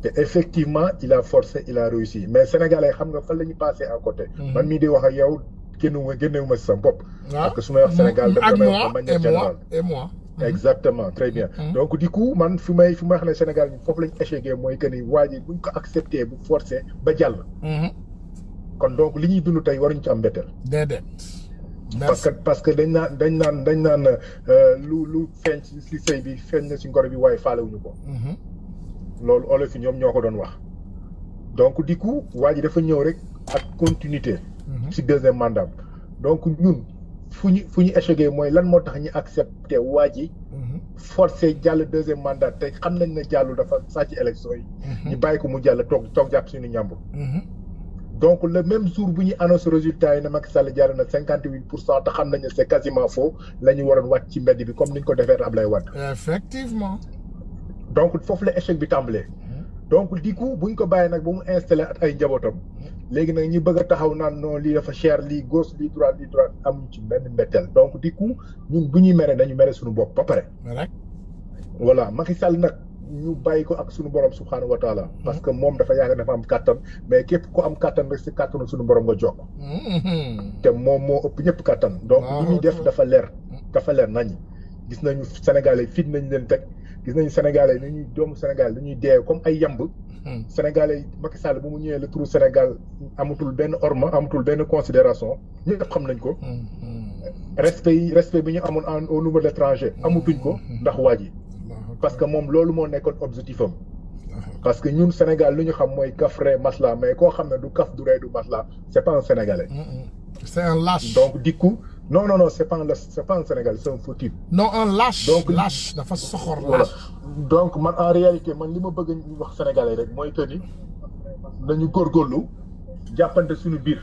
S7: te effectivement il a forcé il a réussi mais sénégalais xam nga fan la ñu passé à côté. man mii di wax ak yow génnewuma si sa bopp. parce que su may wax Sénégal dafa damay wax de manière générale
S2: et moi.
S7: exactement très bien donc du coup man fi may xam ne Sénégal foofu lañ échecgee mooy que ni waa ji buñ ko accepté bu forcé ba jàll. kon donc li ñuy dund tey waruñ ci am mbetteel.
S2: déedéet.
S7: parce que dañ naan lu feeñ si sëy bi feeñ na si ngoro bi waaye faalewuñu ko. loolu olof yi ñoom ñoo ko doon wax. donc du coup waa ji dafa ñëw rek ak continuité. si deuxième mandat donc ñun. fu ñu échecgee mooy lan moo tax ñu accepté waa ji forcé jàll deuxième mandat te xam nañ ne jàllu dafa sàcc élection yi ñu bàyyi ko mu jàll toog jàpp suñu ñàmbur donc le même jour bu ñu annoncé résultat yi ne Macky Sall jàll na 58% te xam nañ ne c'est quasiment faux la ñu waroon wàcc ci mbedd bi comme ni ñu ko defee Ablaye Wade
S2: effectivement
S7: donc foofu la échec bi tàmbalee donc du coup buñ ko bàyyi nag ba mu installé at ay njabootam léegi nag ñu bëgg a taxaw naan non lii dafa cher lii gauche lii droite amuñu ci benn mbetteel donc du coup ñun bu ñuy mere dañu mere suñu bopp ba pare. voilà Macky Sall nag ñu bàyyi ko ak suñu borom subxanahu wa taala. parce que moom dafa yaakaar dafa am kàttan mais képp ko am kàttan rek si kàttanu suñu borom nga jokk. te moom moo ëpp ñëpp kàttan. donc li ñuy def dafa leer nañ gis nañu Sénégalais fit nañ leen teg gis nañu Sénégalais ni ñuy doomu Sénégal dañuy dee comme ay yamb Sénégalais Macky Sall bu mu ñëwee le turu Sénégal amatul benn orma amatul benn considération ñëpp xam nañ ko respect bi ñu amoon au niveau de l'étranger amatuñ ko ndax waa ji parce que moom loolu moo nekkoon objectif am parce que ñun Sénégal lu ñu xam mooy kaf ree masla mais koo xam ne du kaf du ree du masla c'est pas un Sénégalais
S2: c'est un lâche
S7: donc du coup non c'est pas un Sénégalais c'est un faux type
S2: non un lâche
S7: donc
S2: lâche dafa soxor
S7: voilà
S2: lâche
S7: donc man en réalité man li ma bëgg ñu wax Sénégalais rek mooy que ni nañu góorgóorlu jàppante suñu biir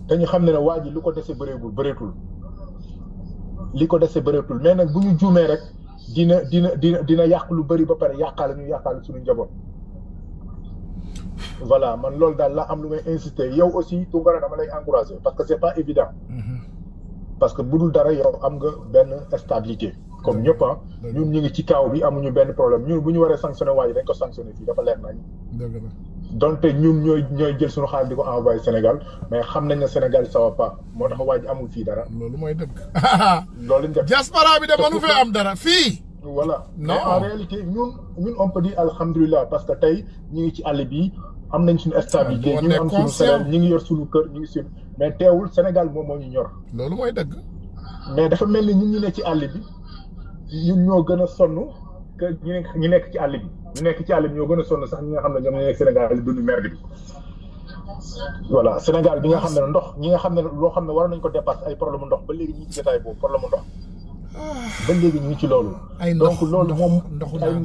S7: te ñu xam ne waa ji lu ko dese bëreetul li ko dese bëreetul mais nag bu ñu juumee rek dina yàq lu bëri ba pare yàqaale suñu njaboot voilà man loolu daal la am lu may insister yow aussi Tounkara dama lay encourager parce que c'est pas évident parce que bu dul dara yow am nga benn stabilité comme ñëpp ñun ñu ngi ci kaw bi amuñu benn problème ñun bu ñu waree sanctionné waa ji dañ ko sanctionné fii dafa leer nañ donte ñun ñooy jël suñu xaalis di ko envoyé Sénégal mais xam nañ ne Sénégal ça va pas moo tax waa ji amul fii dara
S2: loolu mooy dëgg
S7: loolu lañ def
S2: diaspora bi de mënu fee am dara fii
S7: voilà
S2: non
S7: mais en réalité ñun on peut dire alhamdulilah parce que tey ñu ngi ci àll bi am nañ suñu stabilité ñu ngi am suñu salaire ñu ngi yor suñu kër ñu ngi suñu mais teewul Sénégal moom moo ñu ñor
S2: loolu mooy dëgg
S7: mais dafa mel ni ñun ñu ne ci àll bi ñun ñoo gën a sonn que ñu nekk ci àll bi ñu nekk ci àll bi ñoo gën a sonn sax ñi nga xam ne ñoom ñoo nekk Sénégal dund merde bi voilà Sénégal bi nga xam ne ndox ñi nga xam ne loo xam ne war nañ ko dépasser ay problème ndox ba léegi ñu ngi ci détail boobu problème ndox ba léegi ñu ngi ci loolu donc loolu moom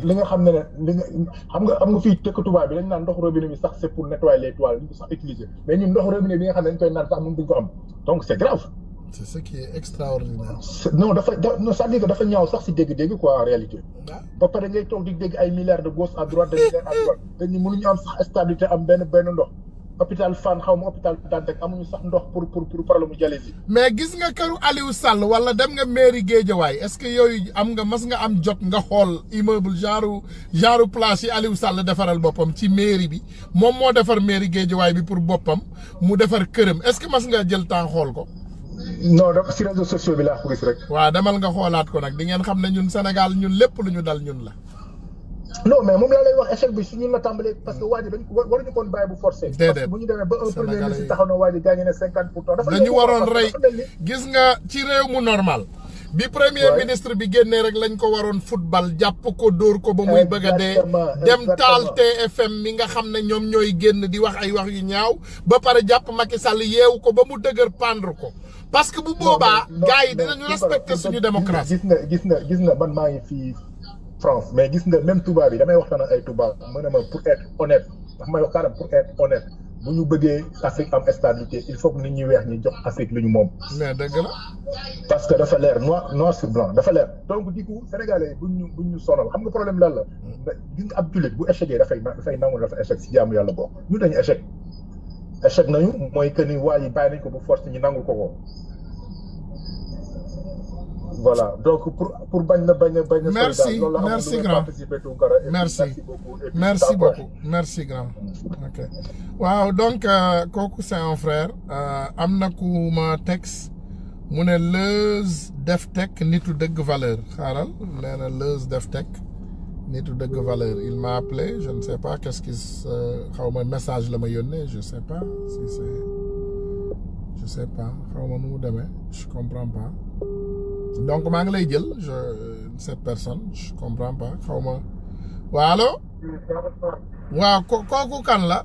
S7: li nga xam ne li nga xam nga fii dëkk tubaab bi dañ naan ndox robinet bi sax c'est pour nettoyer les toilettes ñu ko sax utiliser mais ñun ndox robinet bi nga xam ne dañ koy naan sax mën duñ ko am donc c'est grave
S2: c'est ce qui est extraordinaire
S7: non c'est-à-dire que dafa ñaaw sax si dégg-dégg quoi en réalité ba pare ngay toog di dégg ay milliards de gauche à droite de milliards à droite dañu mënuñu am sax stabilité am benn ndox hôpital Fann xaw ma hôpital Dantec amuñu sax ndox pour problème mu dialyse.
S2: mais gis nga këru Aliou Sall wala dem nga mairie Guédiawaye est-ce que yooyu mas nga am jot nga xool immeuble genre place yi Aliou Sall defaral boppam ci mairie bi moom moo defar mairie Guédiawaye bi pour boppam mu defar këram est-ce que mas nga jël temps xool ko.
S7: non donc si réseaux sociaux bi laa ko gis rek.
S2: waaw demal nga xoolaat ko nag di ngeen xam ne ñun Sénégal ñun lépp lu ñu dal ñun la.
S7: non mais moom laa lay wax échec bi su ñun la tàmbalee parce que waa ji dañ waruñu koon bàyyi bu forcé.
S2: déedéet
S7: parce que bu ñu demee ba un premier ministre taxaw na waa ji gagné ne 50%.
S2: dañu waroon rey gis nga ci réew mu normal. bi premier ministre bi génnee rek lañ ko waroon football jàpp ko dóor ko ba muy bëgg a dee. dem taal TFM mi nga xam ne ñoom ñooy génn di wax ay wax yu ñaaw ba pare jàpp Macky Sall yeewu ko ba mu dëgër pendre ko. parce que bu boobaa gars yi dinañu respecter suñu démocratie.
S7: gis nga man maa ngi fii France mais gis nga même tubaab yi damay waxtaan ak ay tubaab mu ne ma pour être honnête ndax may wax carrément pour être honnête bu ñu bëggee Afrique am stabilité il faut que nit ñi weex ñi jox Afrique lu ñu moom.
S2: mais dëgg la.
S7: parce que dafa leer noir sur blanc dafa leer donc du coup sénégalais buñ ñu sonal xam nga problème lan la. gis nga ab jullit bu échecgee dafay nangu dafa échec si jaamu yàlla bokk ñu dañu échec nañu mooy que ni waa yi bàyyi nañ ko bu force ñi nangu ko. voilà donc pour bañ na
S2: merci grand merci grand ok waaw donc kooku c'est un frère am na ku ma texte mu ne Leuz Deftech nitu dëgg valeur xaaral nee na Leuz Deftech nitu dëgg valeur il m'a appelé je ne sais pas qu'est-ce qui xaw ma message la ma yónnee je sais pas si c'est je sais pas xaw ma nu mu demee je comprends pas donc maa ngi lay jël cette personne je comprends pas xaw ma waaw allo waaw kooku kan la.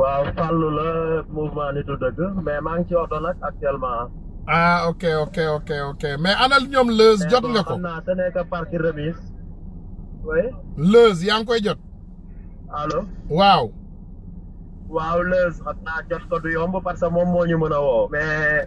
S6: waaw Fallou la mouvement nitu dëgg mais maa ngi ci oto nag actuellement.
S2: ah ok mais anal ñoom Leuz jot nga ko.
S6: mais bon ce n'est que partie remise. oui.
S2: Leuz yaa ngi koy jot.
S6: allo.
S2: waaw.
S6: waaw Leuz xam naa jot ko du yomb parce que moom moo ñu mën a woo mais.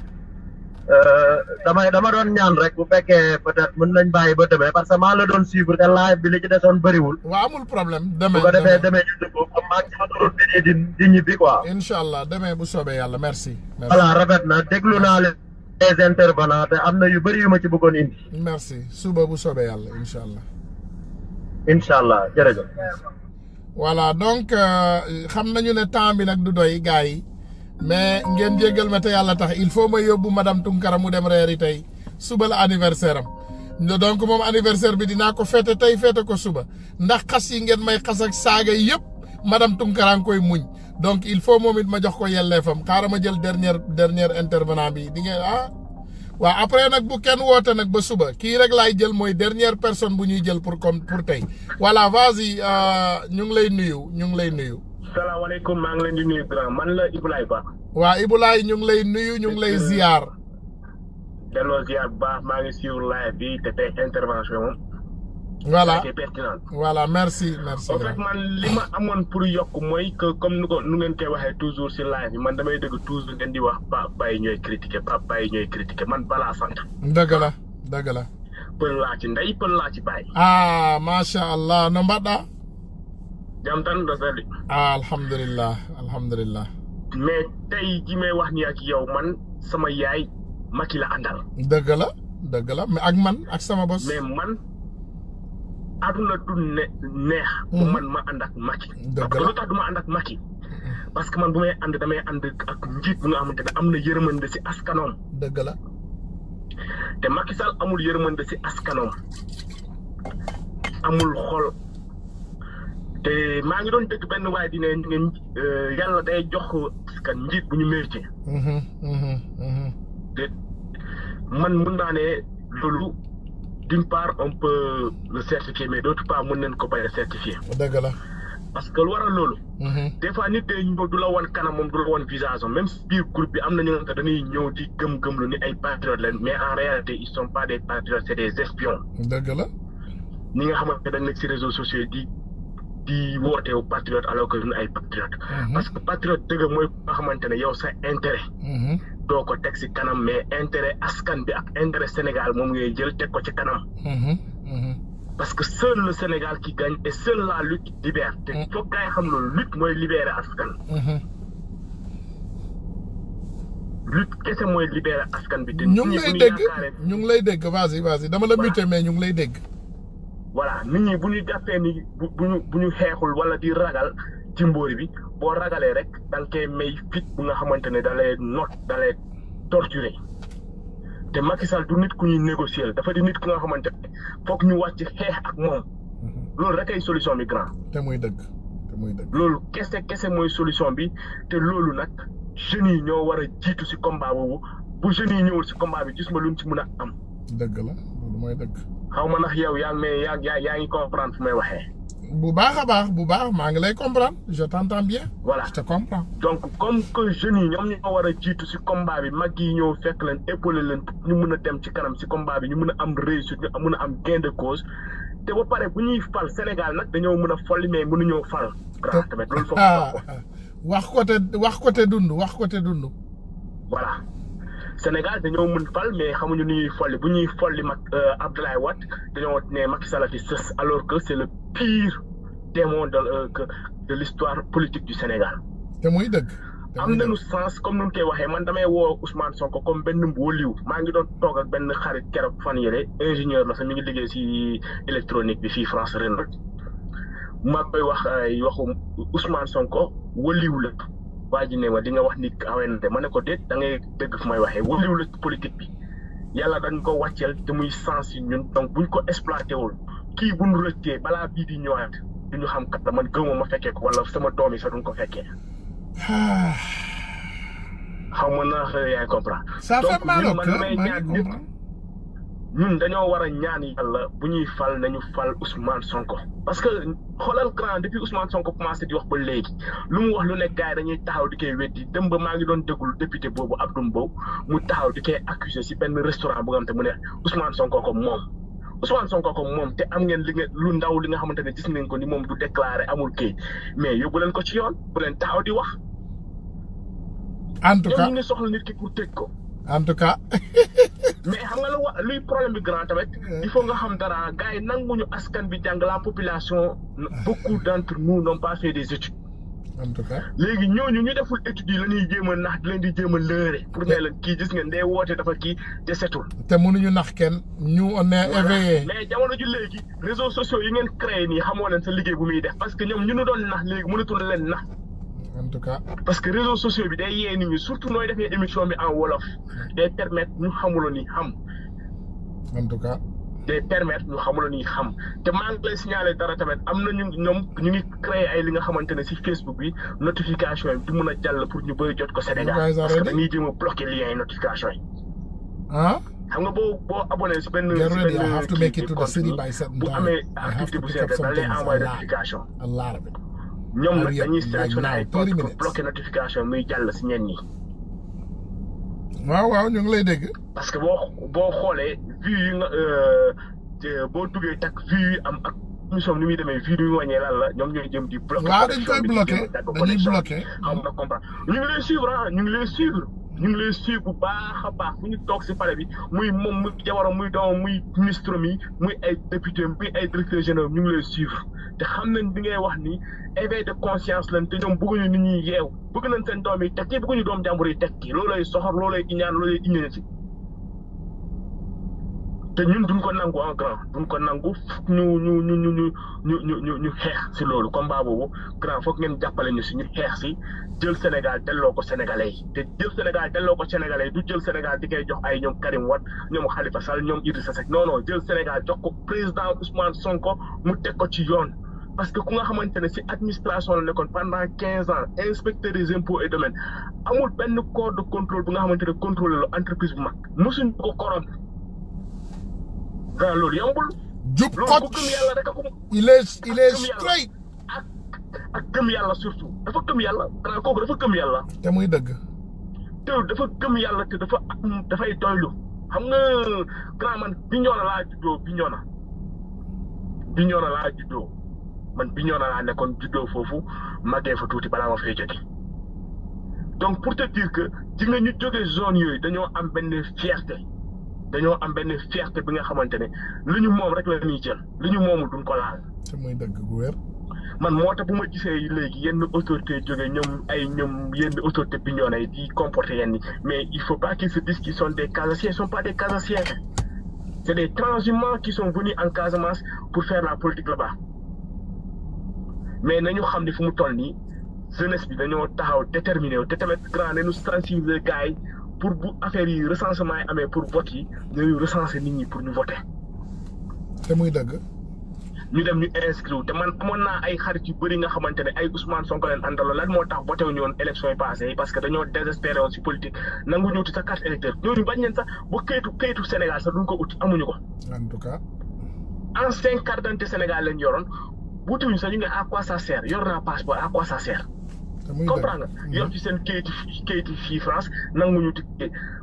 S6: dama doon ñaan rek bu fekkee peut-être mën nañ bàyyi ba demee parce que maa la doon suivre te live bi li ci desoon bëriwul.
S2: waaw amul problème demee
S6: bu ko defee demee ñu dugg comme maa ngi ci autoroute bi di ñibbi quoi.
S2: incha allah demee bu soobee yàlla merci.
S6: voilà rafet na déglu naa leen les intervenants te am na yu bëri yu ma ci bëggoon indi.
S2: merci suba bu soobee yàlla incha allah.
S6: incha allah jërëjëf.
S2: voilà donc xam nañu ne temps bi nag du doy gars yi. mais ngeen jéggal ma te yàlla tax il faut ma yóbbu madame Tounkara mu dem reeri tey suba la anniversaire am donc moom anniversaire bi dinaa ko fête tey fête ko suba ndax xas yi ngeen may xas ak saaga yëpp madame Tunkara ngi koy muñ donc il faut moom it ma jox ko yelleefam xaaral ma jël dernier intervenant bi di ngeen waaw après nag bu kenn woote nag ba suba kii rek laay jël mooy dernière personne bu ñuy jël pour tey voilà vas-y ñu ngi lay nuyu.
S8: salaamaaleykum maa ngi leen di nuyu grand man la Ibulaay Ba.
S2: waaw Ibulaay ñu ngi lay nuyu ñu ngi lay ziar.
S8: delloo ziar bu baax maa ngi suivre live bi te tey intervention moom.
S2: voilà
S8: c'est pertinent.
S2: voilà merci.
S8: en fait man li ma amoon pour yokk mooy que comme nu ngeen koy waxee toujours si live bi man damay dégg toujours ngeen di wax papa yi ñooy critiquer man balaa sant.
S2: dëgg la.
S8: pël laa ci ndey pël laa ci baay.
S2: macha allah no mbaɗɗa.
S8: jam tan do sali.
S2: alhamdulillah.
S8: mais tey ji may wax ni ak yow man sama yaay Macky la àndal.
S2: dëgg la mais ak man ak sama bos.
S8: mais man aduna du neex. man ma ànd ak Macky.
S2: dëgg la
S8: lu tax du ma ànd ak Macky. parce que man bu may ànd damay ànd ak njiit bu nga xamante ne am na yërmande si askanoom.
S2: dëgg la.
S8: te Macky Sall amul yërmande si askanoom amul xol. te maa ngi doon dégg benn waaye di ne yàlla day jox askan njiit bu ñu mérité. te man mun naa ne loolu d'une part on peut le certifier mais d'autre part mën nañ ko bañ a certifier.
S2: dëgg la.
S8: parce que lu waral loolu. des fois nit day ñëw du la wan kanam moom du la wan visage am même si biir groupe bi am na ñu nga xam dañuy ñëw di gëm-gëm lu ni ay patriotes lañ mais en réalité ils sont pas des patriotes c'est des espions.
S2: dëgg la.
S8: ñi nga xamante ne dañ nekk ci réseaux sociaux di woote wu patriote alors que ñun ay patriote. parce que patriote dëgg mooy nga xamante ne yow sa intérêt. doo ko teg ci kanam mais intérêt askan bi ak intérêt Sénégal moom ngay jël teg ko ci kanam. parce que seul le Sénégal qui gagne et seule la lutte libère. te foog nga xam loolu lutte mooy libérer askan. lutte kese mooy libérer askan bi. te
S2: ñu ngi lay dégg vas-y dama la muté mais ñu ngi lay dégg.
S8: voilà nit ñi bu ñu jàppee ni bu ñu xeexul wala di ragal ci mbóori bi boo ragalee rek da nga koy may fit bu nga xamante ne da lay torturer te Macky Sall du nit ku ñuy négocier dafa di nit ku nga xamante ne foog ñu wàcc xeex ak moom loolu rek ay solution bi grand.
S2: te muy dëgg.
S8: loolu kese mooy solution bi te loolu nag jeunes yi ñoo war a jiitu si combat boobu bu jeunes yi ñëwul si combat bi gis ma luñ ci mën a am.
S2: dëgg la loolu mooy dëgg.
S8: xaw ma ndax yow yaa ngi comprendre fu may waxee.
S2: bu baax maa ngi lay comprendre je t'entends bien.
S8: voilà
S2: je te comprends.
S8: donc comme que jeunes yi ñoom ñoo war a jiitu si combat bi mag yi ñëw fekk leen épaulé leen ñu mën a dem ci kanam si combat bi ñu mën a am réussite ñu mën a am gain de cause te ba pare bu ñuy fal Sénégal nag dañoo mën a folli mais mënuñoo fal. grand tamit loolu foofu
S2: wax ko te dund.
S8: voilà. Sénégal dañoo mën fal mais xamuñu ni ñuy folli bu ñuy folli Abdoulaye Wade dañoo ne Macky Sall fi sës alors que c'est le pire démon de l'histoire politique du Sénégal.
S2: te muy dëgg.
S8: am nañu sens comme nu ñu koy waxee man damay woo Ousmane Sonko comme benn wóoliw maa ngi doon toog ak benn xarit keroog fan yële ingénieur la sax mi ngi liggéey ci électronique bi fii France Renault maa koy wax ay waxu Ousmane Sonko wóoliw la. waa ji ne ma di nga wax nit aween de ma ne ko déet da ngay dégg fu may waxee wóoliw la politique bi yàlla dañ ko wàcceel te muy sens yi ñun donc buñ ko exploité wul kii bu ñu rëccee balaa bii di ñëwaat duñu xam kat la man gëwma ma fekkee ko wala sama doom yi sax duñ ko fekkee xaw ma na yaay comprendre.
S2: ça fait mal au cœur
S8: donc ñun dañoo war a ñaan yàlla bu ñuy fal nañu fal Ousmane Sonko parce que xoolal grand depuis Ousmane Sonko commencé di wax ba léegi lu mu wax lu nekk gars yi dañuy taxaw di koy weddi dem ba maa ngi doon déglu député boobu Abdou Mbow mu taxaw di koy accusé si benn restaurant bu nga xam te mu ne Ousmane Sonko ko moom te am ngeen lu ndaw li nga xamante ne gis nañ ko ni moom du déclaré amul kayit mais yóbbu leen ko ci yoon bu leen taxaw di wax.
S2: en tout cas
S8: ñoom ñu ngi soxla nit ki pour tëj ko.
S2: en tout cas.
S8: mais xam nga luy problème bi grand tamit il faut nga xam dara gars yi nanguñu askan bi jàng la population beaucoup d'entre nous n'ont pas fait des études.
S2: en tout cas
S8: léegi ñooñu ñu deful études yi la ñuy jéem a nax di leen di jéem a lëre pour ne leen kii gis ngeen day woote dafa kii te setul.
S2: te mënuñu nax kenn ñu on est éveillé.
S8: mais jamono ji léegi réseaux sociaux yi ngeen créé nii xamoo leen sa liggéey bu muy def parce que ñoom ñu nu doon nax léegi mënatul leen nax.
S2: en tout cas
S8: parce que réseaux sociaux bi day yee nit ñi surtout nooy defee émission bi en wolof day permettre ñu xamuloon ni xam
S2: en tout cas.
S8: day permettre ñu xamul ni xam te maa ngi lay signaler dara tamit am na ñoom ñu ngi créé ay li nga xamante ne si Facebook bi notification yi du mën a jàll pour ñu bëri jot ko Sénégal parce que dañuy jéem a bloqué lien yi notification yi.
S2: ah.
S8: xam nga boo abonné si benn.
S2: get ready, I have to make it to the city by certain time.
S8: bu amee activité bu seet da lay envoyé notification. ñoom nag dañuy sélectionné ay compte pour bloqué notification muy jàll si ñenn ñi.
S2: waaw ñu ngi lay dégg.
S8: parce que boo xoolee vues yi nga boo duggee takk vues yi am ak émission ni muy demee vues yi muy wàññee lan la ñoom ñooy jëm di bloqué.
S2: waaw dañ koy bloqué dañuy bloqué.
S8: xam nga comprendre ñu ngi lay suivre ñu ngi lay suivre bu baax a baax fu ñu toog si palais bi muy moom muy jabaram muy doomam muy ministre mi muy ay député muy ay directeurs généraux ñu ngi lay suivre te xam nañ bi ngay wax ni éveil de conscience lañ te ñoom bëgguñu nit ñi yeew bëgg nañ seen doom yi tekki bëgguñu doom jàmbur yi tekki loolay soxor loolay iñaan loolay iñaan si te ñun duñ ko nangu en grand duñ ko nangu ñu xeex si loolu combat boobu grand foog ngeen jàppale ñu si ñu xeex si jël Sénégal delloo ko Sénégalais yi te jël Sénégal delloo ko Sénégalais yi du jël Sénégal di koy jox ay ñoom Karim Wade ñoom Khalifa Sall ñoom Idrissa Seck non jël Sénégal jox ko président Ousmane Sonko mu teg ko ci yoon parce que ku nga xamante ne si administration la nekkoon pendant 15 ans inspecteur des impôts et domaines amul benn corps de contrôle bu nga xamante ne contrôlé la entreprise bu mag mosuñ ko corrompre loolu yombul.
S2: jub
S8: loolu ku gëm yàlla rek ko.
S2: il est straight.
S8: ak gëm yàlla surtout dafa gëm yàlla xanaa kooku dafa gëm yàlla.
S2: te muy dëgg.
S8: te dafa gëm yàlla te dafay doylu xam nga grand man Bignona laa juddoo Bignona laa juddoo man Bignona laa nekkoon juddoo foofu màggee fa tuuti balaa ma fay jóge donc pour te dire que ci nga ñu jógee zone yooyu dañoo am benn fierté. dañoo am benn fierté bi nga xamante ne lu ñu moom rek la ñuy jël lu ñu moomul duñ ko laal.
S2: te muy dëgg gu wér.
S8: man moo tax bu ma gisee léegi yenn autorité jóge ñoom yenn autorité Bignona yi di comporter yenn mais il faut pas qu'ils se disent qu'ils sont des Casamançais, ils sont pas des Casamançais. C'est des transhumants qui sont venus en Casamance pour faire la politique là-bas mais nañu xam ne fu mu toll nii jeunesse bi dañoo taxaw déterminé wu te tamit grand nañu sensibiliser gars yi pour bu affaire yi recensement yi amee pour vote yi ñooy recenser nit ñi pour ñu voter.
S2: te muy dëgg.
S8: ñu dem ñu inscrire te man amoon naa ay xarit yu bëri nga xamante ne ay Ousmane Sonko leen àndaloon lan moo tax voté wu ñu woon élection yi passé yi parce que dañoo désespéré woon si politique nangu ñu uti sa carte électeur ñooñu bañ leen sax ba kayitu Sénégal sax duñ ko uti amuñu ko.
S2: en tout cas.
S8: ancien carte d'identité Sénégal lañ yoroon wutuñu sax ñu ngi à quoi ça sert yor naa passeport à quoi ça sert. comprendre nga yor ci seen kayitu fii France nangu ñu uti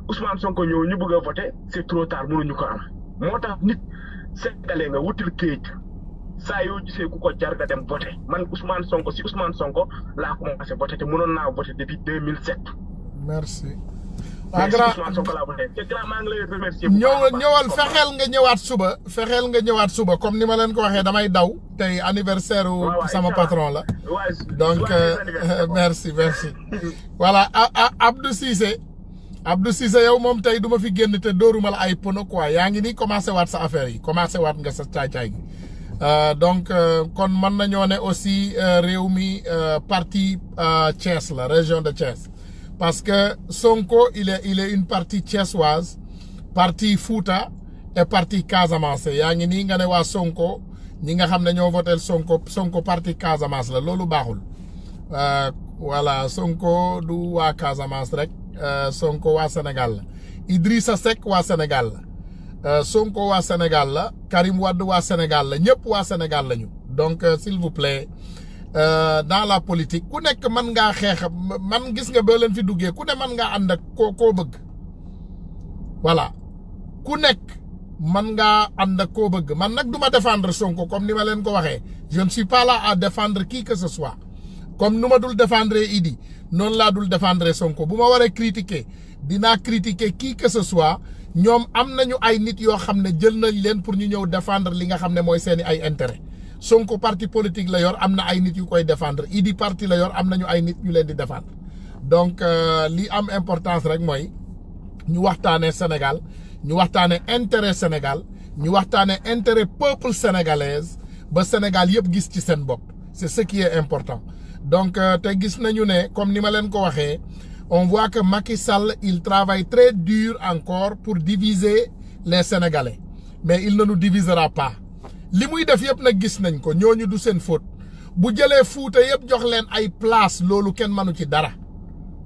S8: Ousmane Sonko ñëw ñu bëgg a voté c'est trop tard mënuñu ko am moo tax nit sénégalais nga wutil kayit. saa yoo gisee ku ko jar nga dem voté man Ousmane Sonko laa commencé voté te mënoon naa voté depuis 2007.
S2: merci.
S8: mais si Ousmane Sonko laa voté te grand maa ngi lay remercier.
S2: ñëwal fexeel nga ñëwaat suba comme ni ma leen ko waxee damay daw tey anniversaire sama patron la. donc merci. voilà Abdou Cissé yow moom tey du ma fi génn te dóoruma la ay pono quoi yaa ngi nii commencé waat sa affaire yi commencé waat nga sa caay-caay gi. donc kon mën nañoo ne aussi réew mi partie Thiès la région de Thiès parce que Sonko il est une partie thiessoise partie Fouta et partie Casamance yaa ngi nii nga ne waa Sonko ñi nga xam ne ñoo voté Sonko partie Casamance la loolu baaxul voilà Sonko du waa Casamance rek Sonko waa Sénégal la Idrissa Seck waa Sénégal la Sonko waa Sénégal la Karim Wade waa Sénégal la ñëpp waa Sénégal lañu donc s'il vous plaît dans la politique ku nekk mën ngaa xeex man gis nga boo leen fi duggee ku ne mën ngaa ànd ak koo bëgg voilà ku nekk mën ngaa ànd ak koo bëgg man nag du ma défendre Sonko comme ni ma leen ko waxee je ne suis pas là à défendre qui que ce soit comme nu ma dul défendre Idi noonu laa dul défendre Sonko bu ma waree critiquer dinaa critiquer qui que ce soit ñoom am nañu ay nit yoo xam ne jël nañ leen pour ñu ñëw défendre li nga xam ne mooy seeni ay intérêt Sonko parti politique la yor am na ay nit yu koy défendre Idi parti la yor am nañu ay nit ñu leen di défendre donc li am importance rek mooy ñu waxtaanee Sénégal ñu waxtaanee intérêt Sénégal ñu waxtaanee intérêt peuple sénégalaise ba Sénégal yëpp gis ci seen bopp c'est ce qui est important donc te gis nañu ne comme ni ma leen ko waxee on voit que Macky Sall il travaille très dur encore pour diviser les Sénégalais mais il ne nous divisera pas li muy def yëpp nag gis nañ ko ñooñu du seen faute bu jëlee Fuuta yëpp jox leen ay place loolu kenn mënu ci dara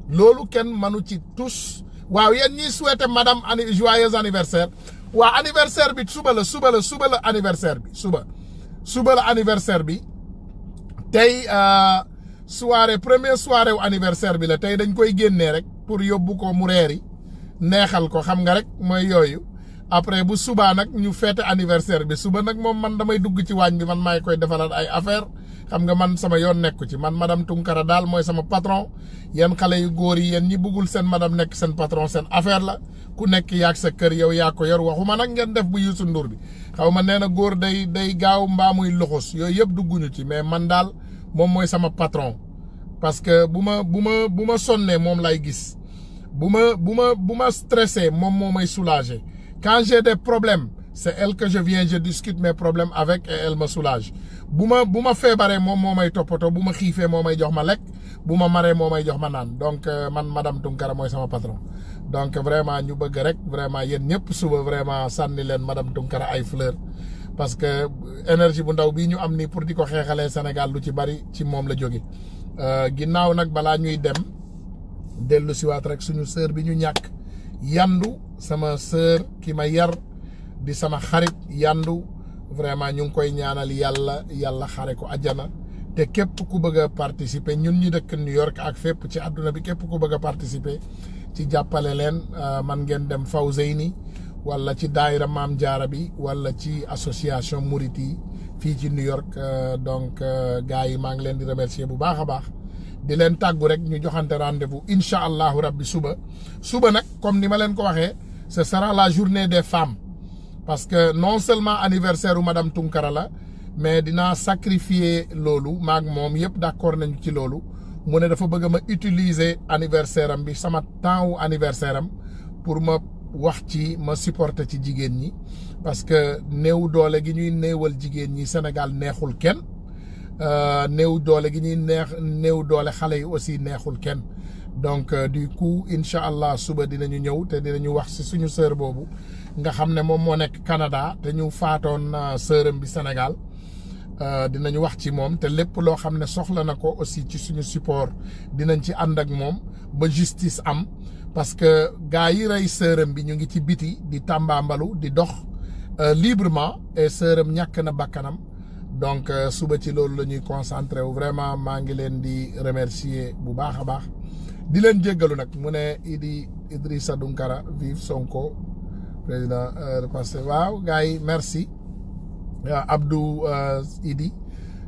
S2: loolu kenn mënu ci tous waaw yéen ñiy souhaité madame joyeux anniversaire waa anniversaire bi suba la anniversaire bi suba la anniversaire bi tey soirée première soirée wu anniversaire bi la tey dañ koy génnee rek pour yóbbu ko mu reeri neexal ko xam nga rek mooy yooyu après bu subaa nag ñu fête anniversaire bi suba nag moom man damay dugg ci waañ bi man maay koy defalal ay affaire xam nga man sama yoon nekku ci man madame Tunkara daal mooy sama patron yéen xale yu góor yi yéen ñi bëggul seen madame nekk seen patron seen affaire la ku nekk yaag sa kër yow yaa ko yor waxuma nag ngeen def bu Youssou Ndour bi xaw ma nee na góor day gaaw mbaa muy loxos yooyu yëpp dugguñu ci mais man daal moom mooy sama patron parce que bu ma sonnee moom lay gis bu ma stressé moom moo may soulager quand j'ai des problèmes c'est elle que je discute mes problèmes avec et elle me soulage bu ma feebaree moom moo may toppatoo bu ma xiifee moo may jox ma lekk bu ma maree moo may jox ma naan donc man madame Tunkara mooy sama patron donc vraiment ñu bëgg rek vraiment yéen ñëpp suba vraiment sànni leen madame Tunkara ay fleur parce que énergie bu ndaw bii ñu am nii pour di ko xeexalee Sénégal lu ci bari ci moom la jóge ginnaaw nag balaa ñuy dem dellu siwaat rek suñu sœur bi ñu ñàkk yandu sama sœur ki ma yar di sama xarit yandu vraiment ñu ngi koy ñaanal yàlla xare ko àjjana te képp ku bëgg a participer ñun ñi dëkk New York ak fépp ci àdduna bi képp ku bëgg a participer ci jàppale leen man ngeen dem Fawzeyni wala ci daayira Maam Jaara bi wala ci association Mouride fii ci New York donc gars yi maa ngi leen di remercier bu baax a baax di leen tàggu rek ñu joxante rendez-vous incha allahu rabbi suba nag comme ni ma leen ko waxee ce sera la journée des femmes parce que non seulement anniversaire u madame Tunkara la mais dinaa sacrifier loolu maag moom yëpp d'accord nañu ci loolu mu ne dafa bëgg ma utiliser anniversaire am bi sama temps wu anniversaire am pour ma wax ci ma supporter ci jigéen ñi parce que néew doole gi ñuy néewal jigéen ñi Sénégal neexul kenn néew doole gi ñuy néew doole xale yi aussi neexul kenn donc du coup incha allah suba dinañu ñëw te dinañu wax si suñu sœur boobu nga xam ne moom moo nekk Canada te ñu faatoon sœuram bi Sénégal dinañu wax ci moom te lépp loo xam ne soxla na ko aussi ci suñu support dinañ ci ànd ak moom ba justice am parce que gars yi rey sœuram bi ñu ngi ci biti di tàmbaambalu di dox librement et sœuram ñàkk na bakkanam donc suba ci loolu la ñuy concentré wu vraiment maa ngi leen di remercier bu baax a baax di leen jéggalu nag mu ne Idrissa Tunkara vive Sonko président parce que waaw gars yi merci Abdou Idi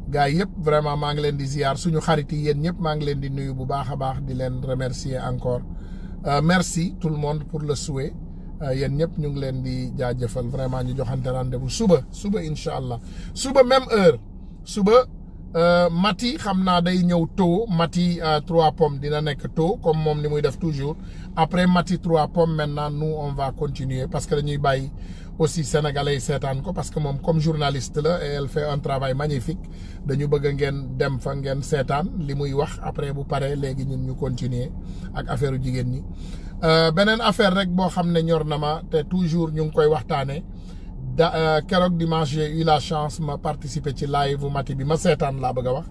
S2: gars yi yëpp vraiment maa ngi leen di ziar suñu xarit yi yéen ñëpp maa ngi leen di nuyu bu baax a baax di leen remercier encore merci tout le monde pour le souhait yéen ñëpp ñu ngi leen di jaajëfal vraiment ñu joxante rendez-vous suba incha allah suba même heure suba Mati xam naa day ñëw tôt Mati 3 pommes dina nekk tôt comme moom ni muy def toujours après Mati 3 pommes maintenant nous on va continuer parce que dañuy bàyyi aussi sénégalais yi seetaan ko parce que moom comme journaliste la et elle fait un travail magnifique dañu bëgg ngeen dem fa ngeen seetaan li muy wax après bu paree léegi ñun ñu continuer ak affaire jigéen ñi beneen affaire rek boo xam ne ñor na ma te toujours ñu ngi koy waxtaanee keroog dimanche j'ai eu la chance ma participer ci live Mati bi ma seetaan laa bëgg a wax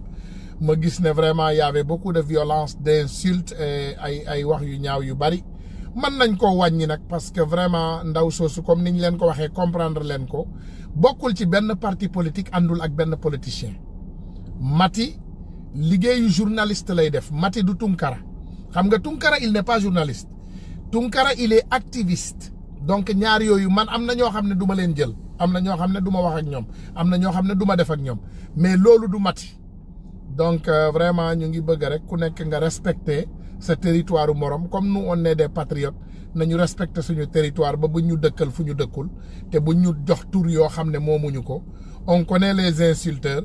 S2: ma gis ne vraiment y avait beaucoup de violence d'insultes et ay wax yu ñaaw yu bari mën nañ ko wàññi nag parce que vraiment ndaw soosu comme niñ leen ko waxee comprendre leen ko bokkul ci benn parti politique àndul ak benn politicien Mati liggéeyu journaliste lay def Mati du Tunkara xam nga Tunkara il n'est pas journaliste Tunkara il est activiste donc ñaar yooyu man am na ñoo xam ne du ma leen jël am na ñoo xam ne du ma wax ak ñoom am na ñoo xam ne du ma def ak ñoom mais loolu du Mati donc vraiment ñu ngi bëgg rek ku nekk nga respecter sa territoire morom comme nous on est des patriotes nañu respecter suñu territoire ba bu ñu dëkkal fu ñu dëkkul te bu ñu jox tur yoo xam ne moomuñu ko on connaît les insulteurs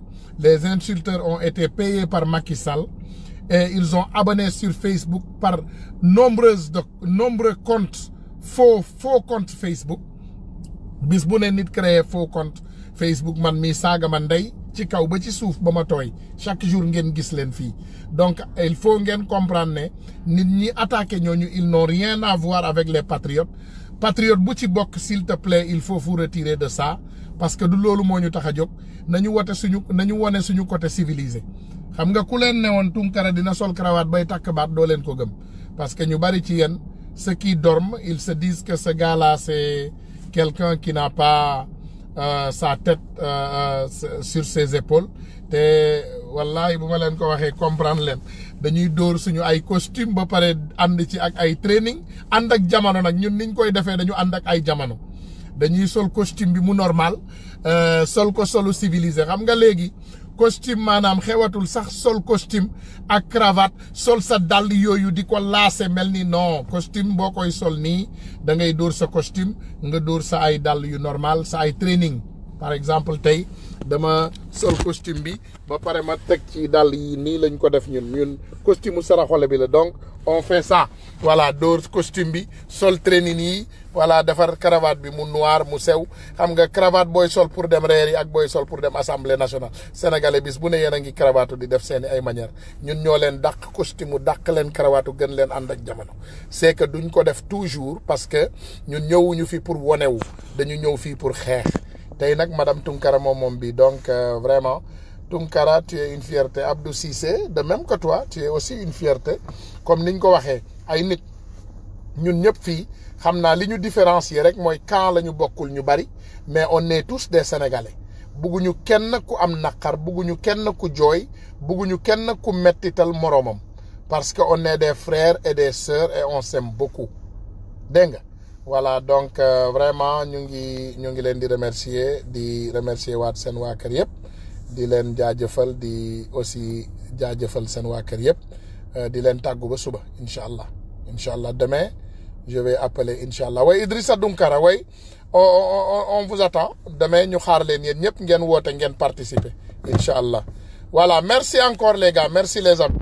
S2: ont été payés par Macky Sall et ils ont abonné sur Facebook par nombreux comptes faux comptes Facebook bis bu ne nit créé faux compte Facebook man mii saaga ma ndey ci kaw ba ci suuf ba ma tooy chaque jour ngeen gis leen fii donc il faut ngeen comprendre ne nit ñi attaqué ñooñu ils n'ont rien à voir avec les patriotes patriote bu ci bokk s'il te plaît il faut vous retirer de ça parce que du loolu moo ñu tax a jóg nañu wone suñu côté civilisé xam nga ku leen newoon Tunkara dina sol cravate bay takk baat doo leen ko gëm parce que ñu bari ci yéen ceux qui dorment ils se disent que ce gars-là c'est quelqu'un qui n'a pas sa tête sur ses épaules te wallahi bu ma leen ko waxee comprendre leen dañuy dóor suñu ay costume ba pare ànd ci ak ay training ànd ak jamono nag ñun niñ koy defee dañu ànd ak ay jamono dañuy sol costume bi mu normal sol ko solu civilisé xam nga léegi costume maanaam xewatul sax sol costume ak cravate sol sa dàll yooyu di ko laase mel ni non costume boo koy sol nii da ngay dóor sa costume nga dóor sa ay dàll yu normal sa ay training par exemple tey dama sol costume bi ba pare ma teg ci dàll yi nii lañ ko def ñun costume saraxole bi la donc on fait ça voilà dóor costume bi sol training yi voilà defar cravate bi mu noir mu sew xam nga cravate booy sol pour dem reer yi ak booy sol pour dem assemblée nationale sénégalais bis bu ne yéen a ngi cravate di def seeni ay manière ñun ñoo leen dàq costume mu dàq leen cravate gën leen ànd ak jamono c'est que duñ ko def toujours parce que ñun ñëwuñu fi pour wonewu dañu ñëw fii pour xeex tey nag madame Tunkara moom bi donc vraiment Tunkara tu es une fierté Abdou Cissé de même que toi tu es aussi une fierté comme niñ ko waxee ay nit ñun ñëpp fii xam naa li ñu différencier rek mooy camp la ñu bokkul ñu bari mais on est tous des sénégalais bugguñu kenn ku am naqar bugguñu kenn ku jooy bugguñu kenn ku mettital moroomam parce que on est des frères et des sœurs et on s'aime beaucoup dégg nga voilà donc vraiment ñu ngi leen di remercier waat seen waa kër yëpp di leen jaajëfal di aussi jaajëfal seen waa kër yëpp di leen tàggu ba suba incha allah demain je vais appeler incha allah way Idrissa Tunkara way on vous attend demain ñu xaar leen yéen ñëpp ngeen woote ngeen participer incha allah voilà merci encore les gars merci les amis